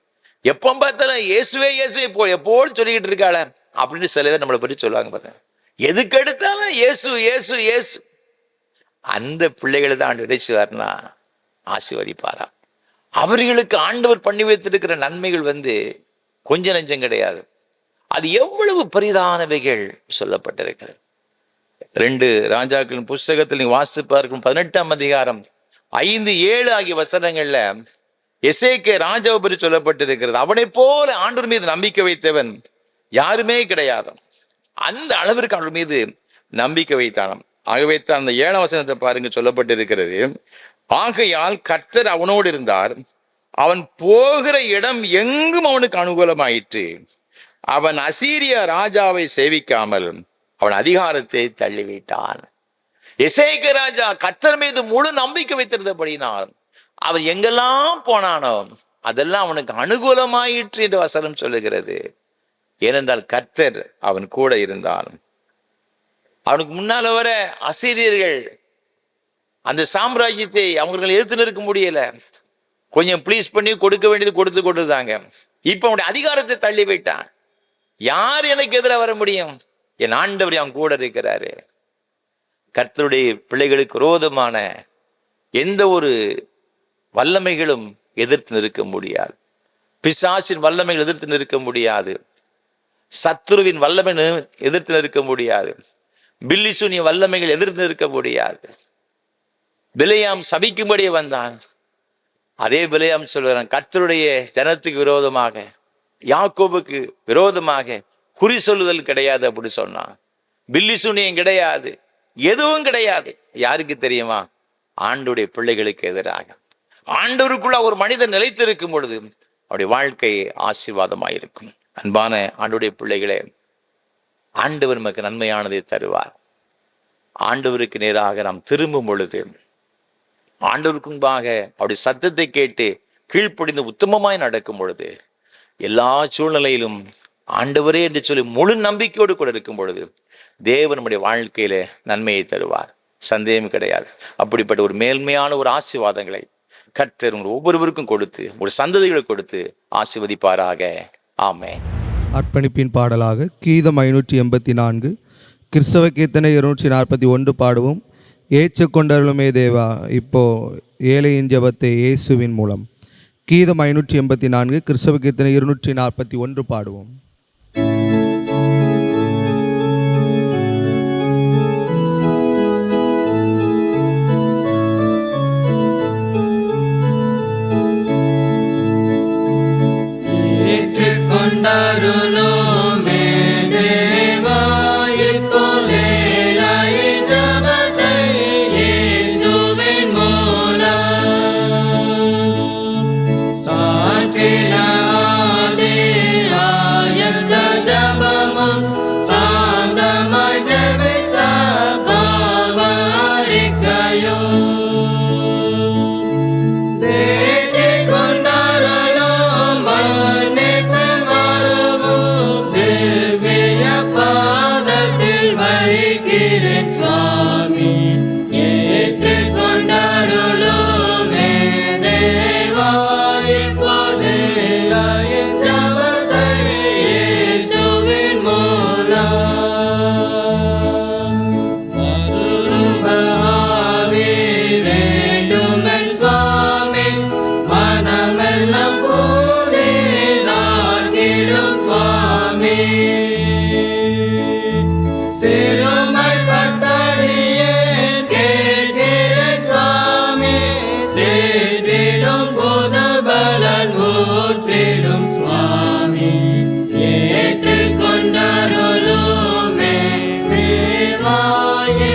எப்போ பார்த்தாலும் இயேசுவே இயேசுவே எப்போது சொல்லிக்கிட்டு இருக்காள அப்படின்னு சில பேர் நம்மளை பற்றி சொல்லுவாங்க. பார்த்தேன், எதுக்கு எடுத்தாலும் இயேசு இயேசு இயேசு. அந்த பிள்ளைகளை தான் ஆண்டு இறைச்சுவார்னா ஆசீர்வதிப்பாரா. அவர்களுக்கு ஆண்டவர் பண்ணி வைத்திருக்கிற நன்மைகள் கொஞ்ச நெஞ்சம் கிடையாது. அது எவ்வளவு பெரிதானவைகள் சொல்லப்பட்டிருக்கிறது. 2 ராஜாக்களின் புஸ்தகத்தில் நீங்க வாசித்து பார்க்கும் 18ஆம் அதிகாரம் 5, 7 ஆகிய வசனங்கள்ல எசேக்கியா ராஜாவை பற்றி சொல்லப்பட்டிருக்கிறது. அவனை போல ஆண்டவர் மீது நம்பிக்கை வைத்தவன் யாருமே கிடையாது. அந்த அளவிற்கு அவன் மீது நம்பிக்கை வைத்தானாம். ஆகவே தான் அந்த 7ஆம் வசனத்தை பாருங்க, சொல்லப்பட்டிருக்கிறது, ஆகையால் கர்த்தர் அவனோடு இருந்தார், அவன் போகிற இடம் எங்கும் அவனுக்கு அனுகூலமாயிற்று, அவன் அசீரிய ராஜாவை சேவிக்காமல் அவன் அதிகாரத்தை தள்ளிவிட்டான். எசேக்கியா ராஜா கர்த்தர் மீது முழு நம்பிக்கை வைத்திருந்தபடினால் அவன் எங்கெல்லாம் போனானோ அதெல்லாம் அவனுக்கு அனுகூலமாயிற்று என்று வசனம் சொல்லுகிறது. ஏனென்றால் கர்த்தர் அவன் கூட இருந்தான். அவனுக்கு முன்னால வர அசீரியர்கள் அந்த சாம்ராஜ்யத்தை அவர்கள் எதிர்த்து நிற்க முடியல, கொஞ்சம் ப்ளீஸ் பண்ணி கொடுக்க வேண்டியது கொடுத்து கொடுத்தாங்க. இப்ப அவனுடைய அதிகாரத்தை தள்ளி வைட்டான். யார் எனக்கு எதிராக வர முடியும்? என் ஆண்டவர் அவன் கூட இருக்கிறாரு. கர்த்தருடைய பிள்ளைகளுக்கு விரோதமான எந்த ஒரு வல்லமைகளும் எதிர்த்து நிற்க முடியாது. பிசாசின் வல்லமைகள் எதிர்த்து நிற்க முடியாது. சத்துருவின் வல்லமை எதிர்த்து நிற்க முடியாது. பில்லிசூனிய வல்லமைகள் எதிர்த்து நிற்க முடியாது. பிலேயாம் சபிக்கும்படியே வந்தான். அதே பிலேயாம் சொல்கிறான், கர்த்தருடைய ஜனத்துக்கு விரோதமாக, யாக்கோபுக்கு விரோதமாக குறி சொல்லுதல் கிடையாது அப்படி சொன்னான். பில்லிசூனியம் கிடையாது, எதுவும் கிடையாது. யாருக்கு தெரியுமா? ஆண்டவருடைய பிள்ளைகளுக்கு எதிராக. ஆண்டவருக்குள்ள ஒரு மனிதன் நிலைத்திருக்கும் பொழுது அவருடைய வாழ்க்கை ஆசீர்வாதமாயிருக்கும். அன்பான ஆண்டவருடைய பிள்ளைகளே, ஆண்டவர் நமக்கு நன்மையானதை தருவார். ஆண்டவருக்கு நேராக நாம் திரும்பும் பொழுது, ஆண்டவருக்கு முன்பாக அவருடைய சத்தத்தை கேட்டு கீழ்ப்படிந்து உத்தமமாய் நடக்கும் பொழுது, எல்லா சூழ்நிலையிலும் ஆண்டவரே என்று சொல்லி முழு நம்பிக்கையோடு கூட இருக்கும் பொழுது தேவன் நம்முடைய வாழ்க்கையில நன்மையை தருவார், சந்தேகம் கிடையாது. அப்படிப்பட்ட ஒரு மேன்மையான ஒரு ஆசீர்வாதங்களை கர்த்தர் ஒவ்வொருவருக்கும் கொடுத்து ஒரு சந்ததிகளை கொடுத்து ஆசீர்வதிப்பாராக. ஆமென். அர்ப்பணிப்பின் பாடலாக கீதம் 584, கிறிஸ்தவ கீர்த்தனை 241 பாடுவோம். ஏற்று கொண்டருளுமே தேவா, இப்போ ஏழையின் ஜெபத்தை இயேசுவின் மூலம். கீதம் 584, கிறிஸ்தவ கீர்த்தனை 241 பாடுவோம். கொண்டருளுமே தேவா, இப்போதே ஏழையின் ஜெபத்தை இயேசுவின் மூலம். சாற்றினாதே ஆய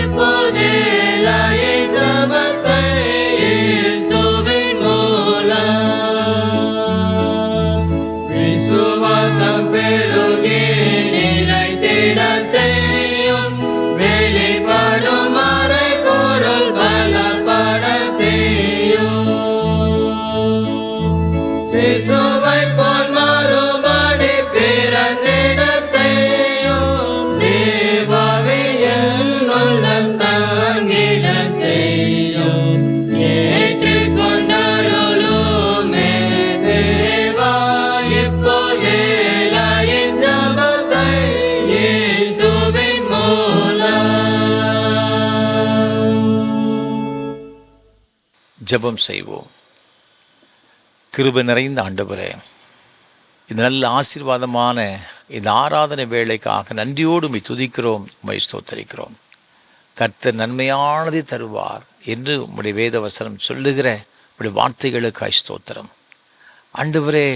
இப்போதேலாய் ஜபத்தை இயேசுவின் மூலம் விசுவாசம் பெருகி நிலைத்திட செய்யும் வெளிப்படும் மறை பொருள் பலப்பட செய்யும் சிசுவை போல் மறுபடி பிறந்திட செய்யும் தேவாவியின் உள்ளம் தாங்கிட செய்யும் ஏற்றுக்கொண்டருளுமே தேவா இப்போதேலாய் ஜபத்தை இயேசுவின் மூலம். ஜெபம் செய்வோம். கிருபை நிறைந்த ஆண்டவரே, இந்த நல்ல ஆசீர்வாதமான இந்த ஆராதனை வேளைக்காக நன்றியோடு உம்மை துதிக்கிறோம், உம்மை ஸ்தோத்தரிக்கிறோம். கர்த்தர் நன்மையானதை தருவார் என்று உம்முடைய வேத வசனம் சொல்லுகிற உம்முடைய வார்த்தைகளுக்காய் ஸ்தோத்திரம். ஆண்டவரே,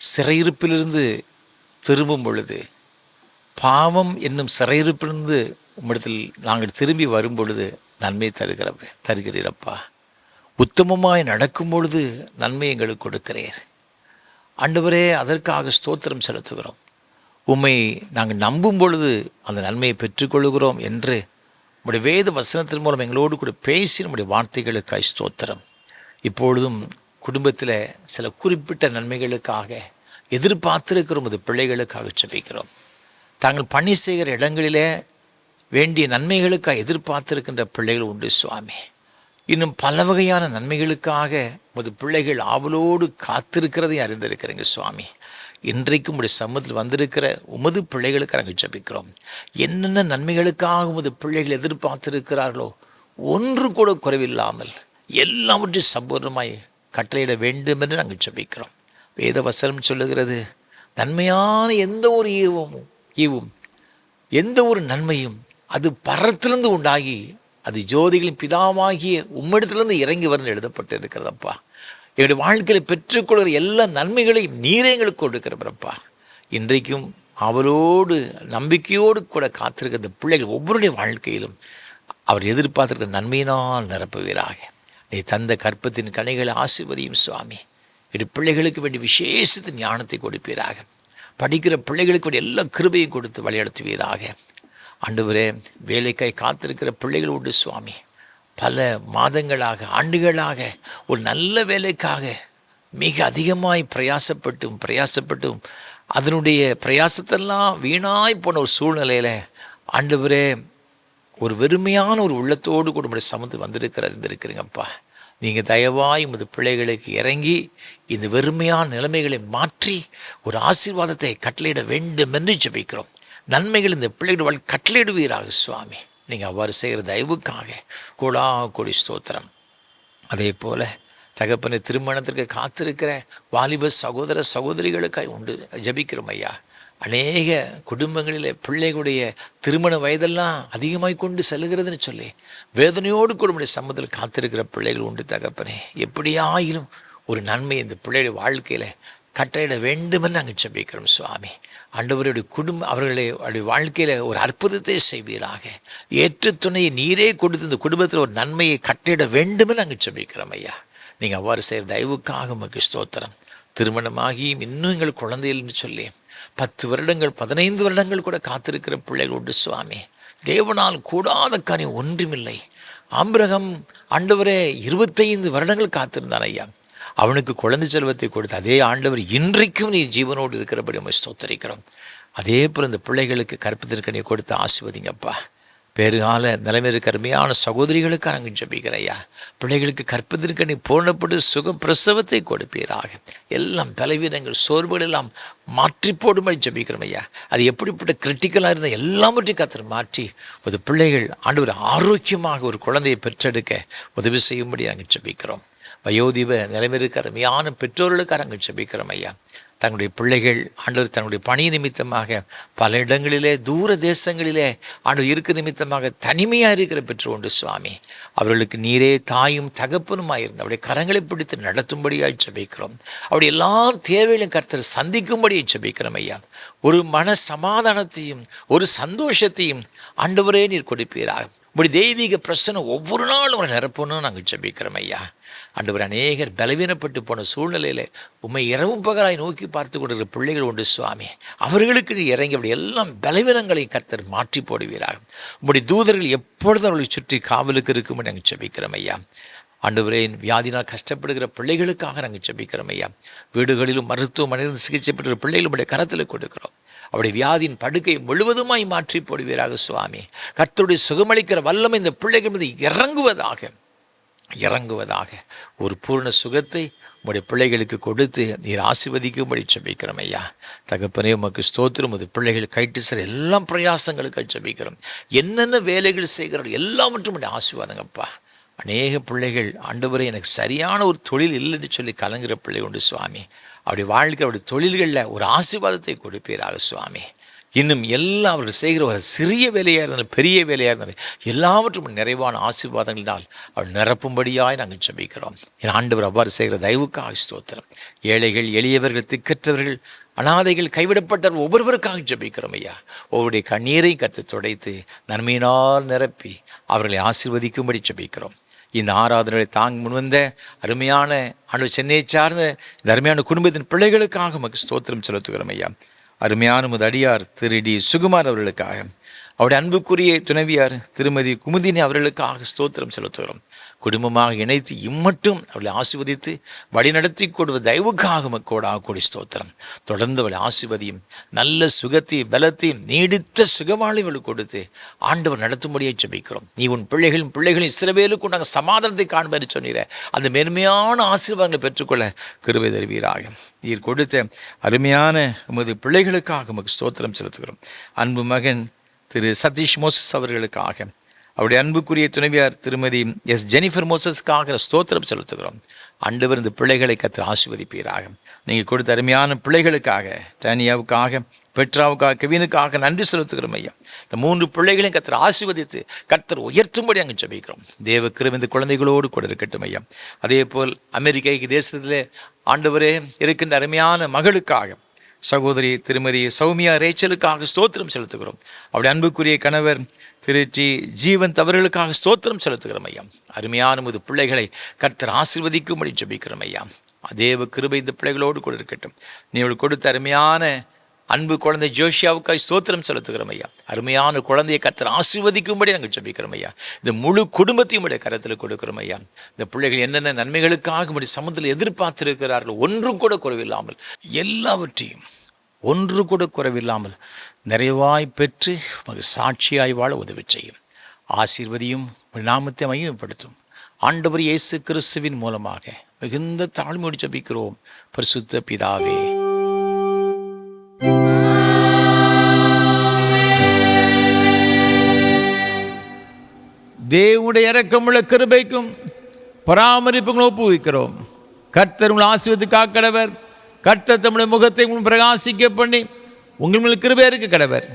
சிறையிருப்பிலிருந்து திரும்பும் பொழுது, பாவம் என்னும் சிறையிருப்பிலிருந்து உம்மிடத்தில் நாங்கள் திரும்பி வரும் பொழுது நன்மை தருகிறீரப்பா. உத்தமமாய் நடக்கும் பொழுது நன்மை எங்களுக்கு கொடுக்கிறீர் ஆண்டவரே. அதற்காக ஸ்தோத்திரம் செலுத்துகிறோம். உம்மை நாங்கள் நம்பும் பொழுது அந்த நன்மையை பெற்றுக்கொள்கிறோம் என்று உம்முடைய வேத வசனத்தின் மூலம் எங்களோடு கூட பேசி நம்முடைய வார்த்தைகளுக்காய் ஸ்தோத்திரம். இப்பொழுதும் குடும்பத்தில் சில குறிப்பிட்ட நன்மைகளுக்காக எதிர்பார்த்திருக்கிற உமது பிள்ளைகளுக்காக ஜெபிக்கிறோம். தாங்கள் பணி செய்கிற இடங்களிலே வேண்டிய நன்மைகளுக்காக எதிர்பார்த்திருக்கின்ற பிள்ளைகள் உண்டு சுவாமி. இன்னும் பல வகையான நன்மைகளுக்காக உமது பிள்ளைகள் ஆவலோடு காத்திருக்கிறதை அறிந்திருக்கிறீங்க சுவாமி. இன்றைக்கும் உடைய சமூகத்தில் வந்திருக்கிற உமது பிள்ளைகளுக்கு நாங்கள் ஜெபிக்கிறோம். என்னென்ன நன்மைகளுக்காக உமது பிள்ளைகள் எதிர்பார்த்திருக்கிறார்களோ ஒன்று கூட குறைவில்லாமல் எல்லாவற்றையும் சம்பூர்ணமாய் கட்டளையிட வேண்டும் என்று நாங்கள் ஜெபிக்கிறோம். வேத வசனம் சொல்லுகிறது, நன்மையான எந்த ஒரு ஈவும் எந்த ஒரு நன்மையும் அது பரத்திலிருந்து உண்டாகி அது ஜோதிகளின் பிதாவாகிய உம்மிடத்திலிருந்து இறங்கி வரன்னு எழுதப்பட்டு இருக்கிறதப்பா. எங்களுடைய வாழ்க்கையில் பெற்றுக்கொள்கிற எல்லா நன்மைகளையும் நீரே எங்களுக்கு கொடுக்கிறப்பா. இன்றைக்கும் அவரோடு நம்பிக்கையோடு கூட காத்திருக்கிற இந்த பிள்ளைகள் ஒவ்வொருடைய வாழ்க்கையிலும் அவர் எதிர்பார்த்திருக்கிற நன்மையினால் நிரப்புவீராக. நீ தந்த கற்பத்தின் கனிகளை ஆசீர்வதியும் சுவாமி. இது பிள்ளைகளுக்கு வேண்டிய விசேஷத்து ஞானத்தை கொடுப்பீராக. படிக்கிற பிள்ளைகளுக்கு வேண்டிய எல்லா கிருபையும் கொடுத்து வழிநடத்துவீராக. ஆண்டவரே, வேலைக்காய் காத்திருக்கிற பிள்ளைகள் உண்டு சுவாமி. பல மாதங்களாக ஆண்டுகளாக ஒரு நல்ல வேலைக்காக மிக அதிகமாய் பிரயாசப்பட்டும் அதனுடைய பிரயாசத்தெல்லாம் வீணாய் போன ஒரு சூழ்நிலையில் ஆண்டவரே, ஒரு வெறுமையான ஒரு உள்ளத்தோடு கூட உங்களுடைய சமூகத்தில் இருந்திருக்கிறீங்கப்பா. நீங்கள் தயவாய் உமது பிள்ளைகளுக்கு இறங்கி இந்த வெறுமையான நிலைமைகளை மாற்றி ஒரு ஆசீர்வாதத்தை கட்டளையிட வேண்டும் என்று ஜெபிக்கிறோம். நன்மைகள் இந்த பிள்ளைகள் கட்டளையிடுவீராக சுவாமி. நீங்கள் அவ்வாறு செய்கிற தயவுக்காக கோடி ஸ்தோத்திரம். அதே போல் தகப்பனை திருமணத்திற்கு காத்திருக்கிற வாலிப சகோதர சகோதரிகளுக்காய் உண்டு ஜெபிக்கிறோம் ஐயா. அநேக குடும்பங்களில் பிள்ளைகளுடைய திருமண வயதெல்லாம் அதிகமாய் கொண்டு செல்லுகிறதுன்னு சொல்லி வேதனையோடு கூட சம்மதத்தில் காத்திருக்கிற பிள்ளைகள் உண்டு தகப்பனே. எப்படியாயிரும் ஒரு நன்மை இந்த பிள்ளைகளுடைய வாழ்க்கையில் கட்டளையிட வேண்டுமென்று நாங்கள் ஜெபிக்கிறோம் சுவாமி. ஆண்டவருடைய அவர்களுடைய வாழ்க்கையில் ஒரு அற்புதத்தை செய்வீராக. ஏற்ற துணையை நீரே கொடுத்து இந்த குடும்பத்தில் ஒரு நன்மையை கட்டளையிட வேண்டுமென்று நாங்கள் ஜெபிக்கிறோம் ஐயா. நீங்கள் அவ்வாறு செய்கிற தயவுக்காக உமக்கு ஸ்தோத்திரம். திருமணமாகி இன்னும் எங்கள் குழந்தைகள்னு சொல்லி 10 வருடங்கள் 15 வருடங்கள் கூட காத்திருக்கிற பிள்ளைகள் உண்டு சுவாமி. தேவனால் கூடாத காரியம் ஒன்றுமில்லை. ஆபிரகாம் ஆண்டவரே 25 வருடங்கள் காத்திருந்தான் ஐயா. அவனுக்கு குழந்தை செல்வத்தை கொடுத்த அதே ஆண்டவர் இன்றைக்கும் நீ ஜீவனோடு இருக்கிறபடி உம்மை ஸ்தோத்திரிக்கிறோம். அதே போல் இந்த பிள்ளைகளுக்கு கற்பத்திற்கு நீ கொடுத்து ஆசீர்வதிங்கப்பா. பேறுகால நிலைமை கருமையான சகோதரிகளுக்கு நாங்கள் ஜெபிக்கிற ஐயா. பிள்ளைகளுக்கு கற்பத்திற்கு நீ பூர்ணப்பட்டு சுக பிரசவத்தை கொடுப்பீராக. எல்லாம் பலவீனங்கள் சோர்வுகள் எல்லாம் மாற்றி போடும்படி ஜெபிக்கிறோம் ஐயா. அது எப்படிப்பட்ட கிரிட்டிக்கலாக இருந்தால் எல்லாவற்றையும் கர்த்தர் மாற்றி ஒரு பிள்ளைகள் ஆண்டவர் ஆரோக்கியமாக ஒரு குழந்தையை பெற்றெடுக்க உதவி செய்யும்படி நாங்கள் ஜெபிக்கிறோம். வயோதிப நிலைமைக்கு அருமையான பெற்றோர்களுக்கு நாங்கள் ஜெபிக்கிறோம் ஐயா. தங்களுடைய பிள்ளைகள் ஆண்டவர் தன்னுடைய பணி நிமித்தமாக பல இடங்களிலே தூர தேசங்களிலே ஆண்டவர் இருக்க நிமித்தமாக தனிமையாக இருக்கிற பெற்றோர் உண்டு சுவாமி. அவர்களுக்கு நீரே தாயும் தகப்பனுமாக இருந்து அவருடைய கரங்களை பிடித்து நடத்தும்படியாக ஜெபிக்கிறோம். அவருடைய எல்லா தேவைகளையும் கர்த்தர் சந்திக்கும்படியாக ஜெபிக்கிறோம் ஐயா. ஒரு மன சமாதானத்தையும் ஒரு சந்தோஷத்தையும் ஆண்டவரே நீர் கொடுப்பீராக. இப்படி தெய்வீக பிரச்சனை ஒவ்வொரு நாளும் உங்களை நிரப்பணும்னு நாங்கள் ஜெபிக்கிறோம் ஐயா. ஆண்டவர், அநேகர் பலவீனப்பட்டு போன சூழ்நிலையில் உண்மை இரவும் பகலாய் நோக்கி பார்த்து கொண்டிருக்கிற பிள்ளைகள் உண்டு சுவாமி. அவர்களுக்கு நீ இறங்கி அப்படி எல்லாம் பலவீனங்களை கர்த்தர் மாற்றி போடுவீராக. உங்களுடைய தூதர்கள் எப்பொழுதும் அவர்களை சுற்றி காவலுக்கு இருக்கும்படி நாங்கள் ஜெபிக்கிறோம் ஐயா. ஆண்டவரே, வியாதினால் கஷ்டப்படுகிற பிள்ளைகளுக்காக நாங்கள் ஜெபிக்கிறோம் ஐயா. வீடுகளிலும் மருத்துவமனையிலும் சிகிச்சை பெற்ற பிள்ளைகளும் உடைய கரத்தில் கொடுக்கிறோம். அவருடைய வியாதியின் படுக்கை முழுவதுமாய் மாற்றி போடுவீராக சுவாமி. கர்த்தருடைய சுகமளிக்கிற வல்லமை இந்த பிள்ளைகள் மீது இறங்குவதாக ஒரு பூர்ண சுகத்தை உங்களுடைய பிள்ளைகளுக்கு கொடுத்து நீர் ஆசீர்வதிக்கும்படி ஜெபிக்கிறோம் ஐயா. தகப்பனே, உமக்கு ஸ்தோத்திரம். அது பிள்ளைகள் கைட்டு சிற எல்லா பிரயாசங்களுக்கு ஜெபிக்கிறோம். என்னென்ன வேலைகள் செய்கிறார்கள் எல்லாவற்றும் ஆசீர்வாதங்கப்பா. அநேக பிள்ளைகள், ஆண்டவரே, எனக்கு சரியான ஒரு தொழில் இல்லைன்னு சொல்லி கலங்குற பிள்ளை உண்டு சுவாமி. அப்படி வாழ்க்கை அவருடைய தொழில்களில் ஒரு ஆசீர்வாதத்தை கொடுப்பீராக சுவாமி. இன்னும் எல்லாம் அவர்கள் செய்கிற ஒரு சிறிய வேலையாக இருந்தாலும் பெரிய வேலையாக இருந்தாலும் எல்லாவற்றும் நிறைவான ஆசீர்வாதங்களினால் அவள் நிரப்பும்படியாய் நாங்கள் ஜெபிக்கிறோம். என் ஆண்டவர் அவ்வாறு செய்கிற தயவுக்காக ஸ்தோத்திரம். ஏழைகள், எளியவர்கள், திக்கற்றவர்கள், அனாதைகள், கைவிடப்பட்டவர்கள் ஒவ்வொருவருக்காக ஜெபிக்கிறோம் ஐயா. ஒவ்வொருடைய கண்ணீரை கற்று துடைத்து நன்மையினால் நிரப்பி அவர்களை ஆசீர்வதிக்கும்படி ஜெபிக்கிறோம். இந்த ஆராதனை தாங்க முன்வந்த அருமையான சென்னையை சார்ந்த இந்த அருமையான குடும்பத்தின் பிள்ளைகளுக்காக நமக்கு ஸ்தோத்திரம் செலுத்துகிறோம் ஐயா. அருமையான முது அடியார் திரு டி சுகுமார் அவர்களுக்காக, அவருடைய அன்புக்குரிய துணைவியார் திருமதி குமுதினி அவர்களுக்காக ஸ்தோத்திரம் செலுத்துகிறோம். குடும்பமாக இணைத்து இம்மட்டும் அவளை ஆசீர்வதித்து வழிநடத்தி கொடுவ தயவுக்காக மக்கோடாக கூடி ஸ்தோத்திரம். தொடர்ந்து அவளை ஆசீர்வதியும், நல்ல சுகத்தையும் பலத்தையும் நீடித்த சுகவாழ்வுகளுக்கு கொடுத்து ஆண்டவர் நடத்தும்படியாக ஜெபிக்கிறோம். நீ உன் பிள்ளைகளின் இஸ்ரவேலுக்கு நாங்கள் சமாதானத்தை காண்பது சொன்னீர, அந்த மேன்மையான ஆசீர்வாதங்களை பெற்றுக்கொள்ள கிருபை தருவீராக. நீர் கொடுத்த அருமையான உமது பிள்ளைகளுக்காக உமக்கு ஸ்தோத்திரம் செலுத்துகிறோம். அன்பு மகன் திரு சதீஷ் மோசஸ் அவர்களுக்காக, அவருடைய அன்புக்குரிய துணைவியார் திருமதி எஸ் ஜெனிஃபர் மோசஸ்க்காக ஸ்தோத்திரம் செலுத்துகிறோம். ஆண்டவர் இந்த பிள்ளைகளை கர்த்தர் ஆசீர்வதிப்பீராக. நீங்கள் கொடுத்த அருமையான பிள்ளைகளுக்காக, டானியாவுக்காக, பெட்ராவுக்காக, கெவினுக்காக நன்றி செலுத்துகிறோம் ஐயா. இந்த 3 பிள்ளைகளையும் கர்த்தர் ஆசீர்வதித்து கர்த்தர் உயர்த்தும்படி அங்கே ஜெபிக்கிறோம். தேவ கிருபை இந்த குழந்தைகளோடு கூட இருக்கட்டும் ஐயா. அதே போல் அமெரிக்க தேசத்தில் ஆண்டவரே இருக்கின்ற அருமையான மகளுக்காக, சகோதரி திருமதி சௌமியா ரேச்சலுக்காக ஸ்தோத்திரம் செலுத்துகிறோம். அவருடைய அன்புக்குரிய கணவர் திரு டி ஜீவன் அவர்களுக்காக ஸ்தோத்திரம் செலுத்துகிறோம் ஐயா. அருமையான முது பிள்ளைகளை கர்த்தர் ஆசீர்வதிக்கும்படி ஜெபிக்கிறோம் ஐயா. அதேவ கிருபை இந்த பிள்ளைகளோடு கூட இருக்கட்டும். நீங்கள் கொடுத்த அருமையான அன்பு குழந்தை ஜோஷியாவுக்காக ஸ்தோத்திரம் செலுத்துகிறோம் ஐயா. அருமையான குழந்தையை கர்த்தர் ஆசீர்வதிக்கும்படி நாங்கள் ஜெபிக்கிறோம் ஐயா. இந்த முழு குடும்பத்தையும் உடைய கரத்தில் கொடுக்கிறோம் ஐயா. இந்த பிள்ளைகள் என்னென்ன நன்மைகளுக்காக உடைய சமூகத்தில் எதிர்பார்த்திருக்கிறார்கள், ஒன்றும் கூட குறைவில்லாமல் எல்லாவற்றையும் ஒன்று கூட குறைவில்லாமல் நிறைவாய் பெற்று உமக்கு சாட்சியாய் வாழ உதவி செய்யும். ஆசீர்வதியும் நாமத்தை மையப்படுத்தும். ஆண்டவர் இயேசு கிறிஸ்துவின் மூலமாக மிகுந்த தாழ்மையோடு ஜெபிக்கிறோம் பரிசுத்த பிதாவே. தேவனுடைய இரக்கமுள்ள கிருபைக்கும் பராமரிப்புகளும் ஒப்புவிக்கிறோம். கர்த்தர் உங்களை ஆசீர்வதித்து காக்கடவர். கர்த்தர் தம்முடைய முகத்தை உங்களுக்கு பிரகாசிக்க பண்ணி உங்கள் மேல் கிருபை இருக்க கடவர்.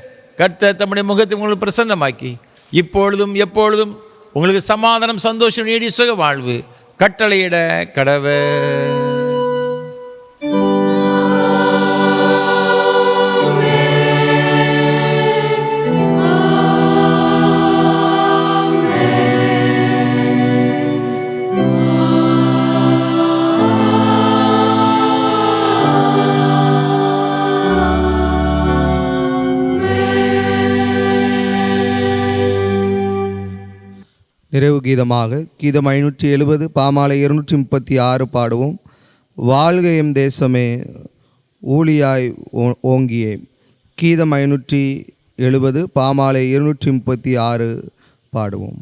கர்த்தர் தம்முடைய முகத்தை உங்களுக்கு பிரசன்னமாக்கி இப்பொழுதும் எப்பொழுதும் உங்களுக்கு சமாதானம், சந்தோஷம், நீடி சுக வாழ்வு கட்டளையிட கடவர். நிறைவு கீதமாக கீதம் 570 பாமாலை 236 பாடுவோம். வாழ்க எம் தேசமே ஊழியாய் ஓங்கியே. கீதம் 570 பாமாலை 236 பாடுவோம்.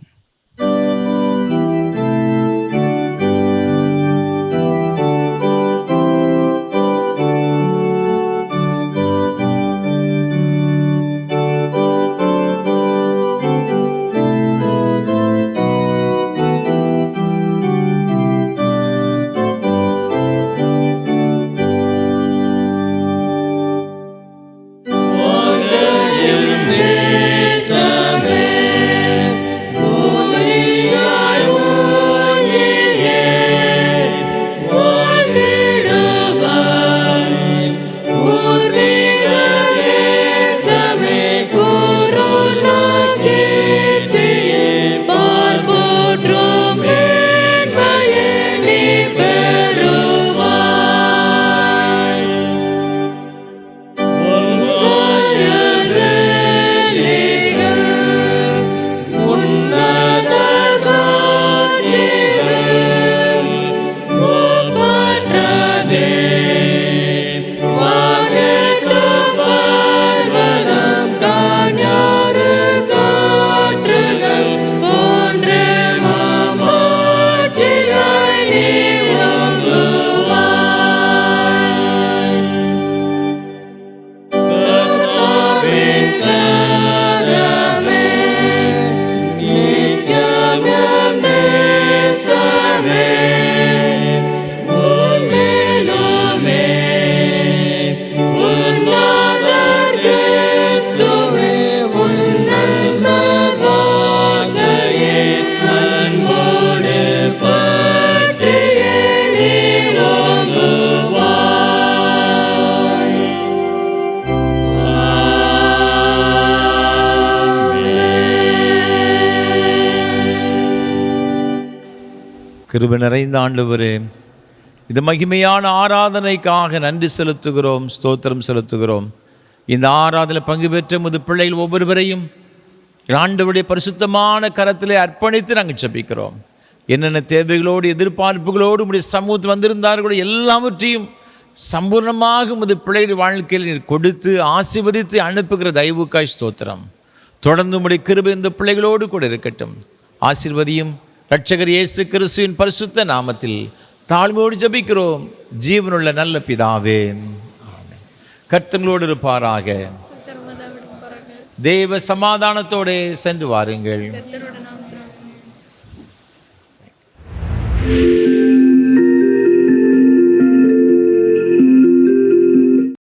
Oh கிருபை நிறைந்த ஆண்டவரே, இந்த மகிமையான ஆராதனைக்காக நன்றி செலுத்துகிறோம், ஸ்தோத்திரம் செலுத்துகிறோம். இந்த ஆராதனை பங்கு பெற்ற முது பிள்ளைகள் ஒவ்வொருவரையும் ஆண்டவருடைய பரிசுத்தமான கரத்திலே அர்ப்பணித்து நாங்கள் ஜெபிக்கிறோம். என்னென்ன தேவைகளோடு எதிர்பார்ப்புகளோடு உடைய சமூகத்தில் வந்திருந்தார்களோ எல்லாவற்றையும் சம்பூர்ணமாக உமது பிள்ளைகள் வாழ்க்கையில் நீர் கொடுத்து ஆசீர்வதித்து அனுப்புகிற தயவுக்காய் ஸ்தோத்திரம். தொடர்ந்து உம்முடைய கிருபை இந்த பிள்ளைகளோடு கூட இருக்கட்டும். ஆசீர்வதியும். இரட்சகர் இயேசு கிறிஸ்துவின் பரிசுத்த நாமத்தில் தாழ்மையோடு ஜெபிக்கிறோம் ஜீவனுள்ள நல்ல பிதாவே. ஆமென். கர்த்தங்களோடு இருப்பாராக. தேவ சமாதானத்தோடு சென்று வாருங்கள்.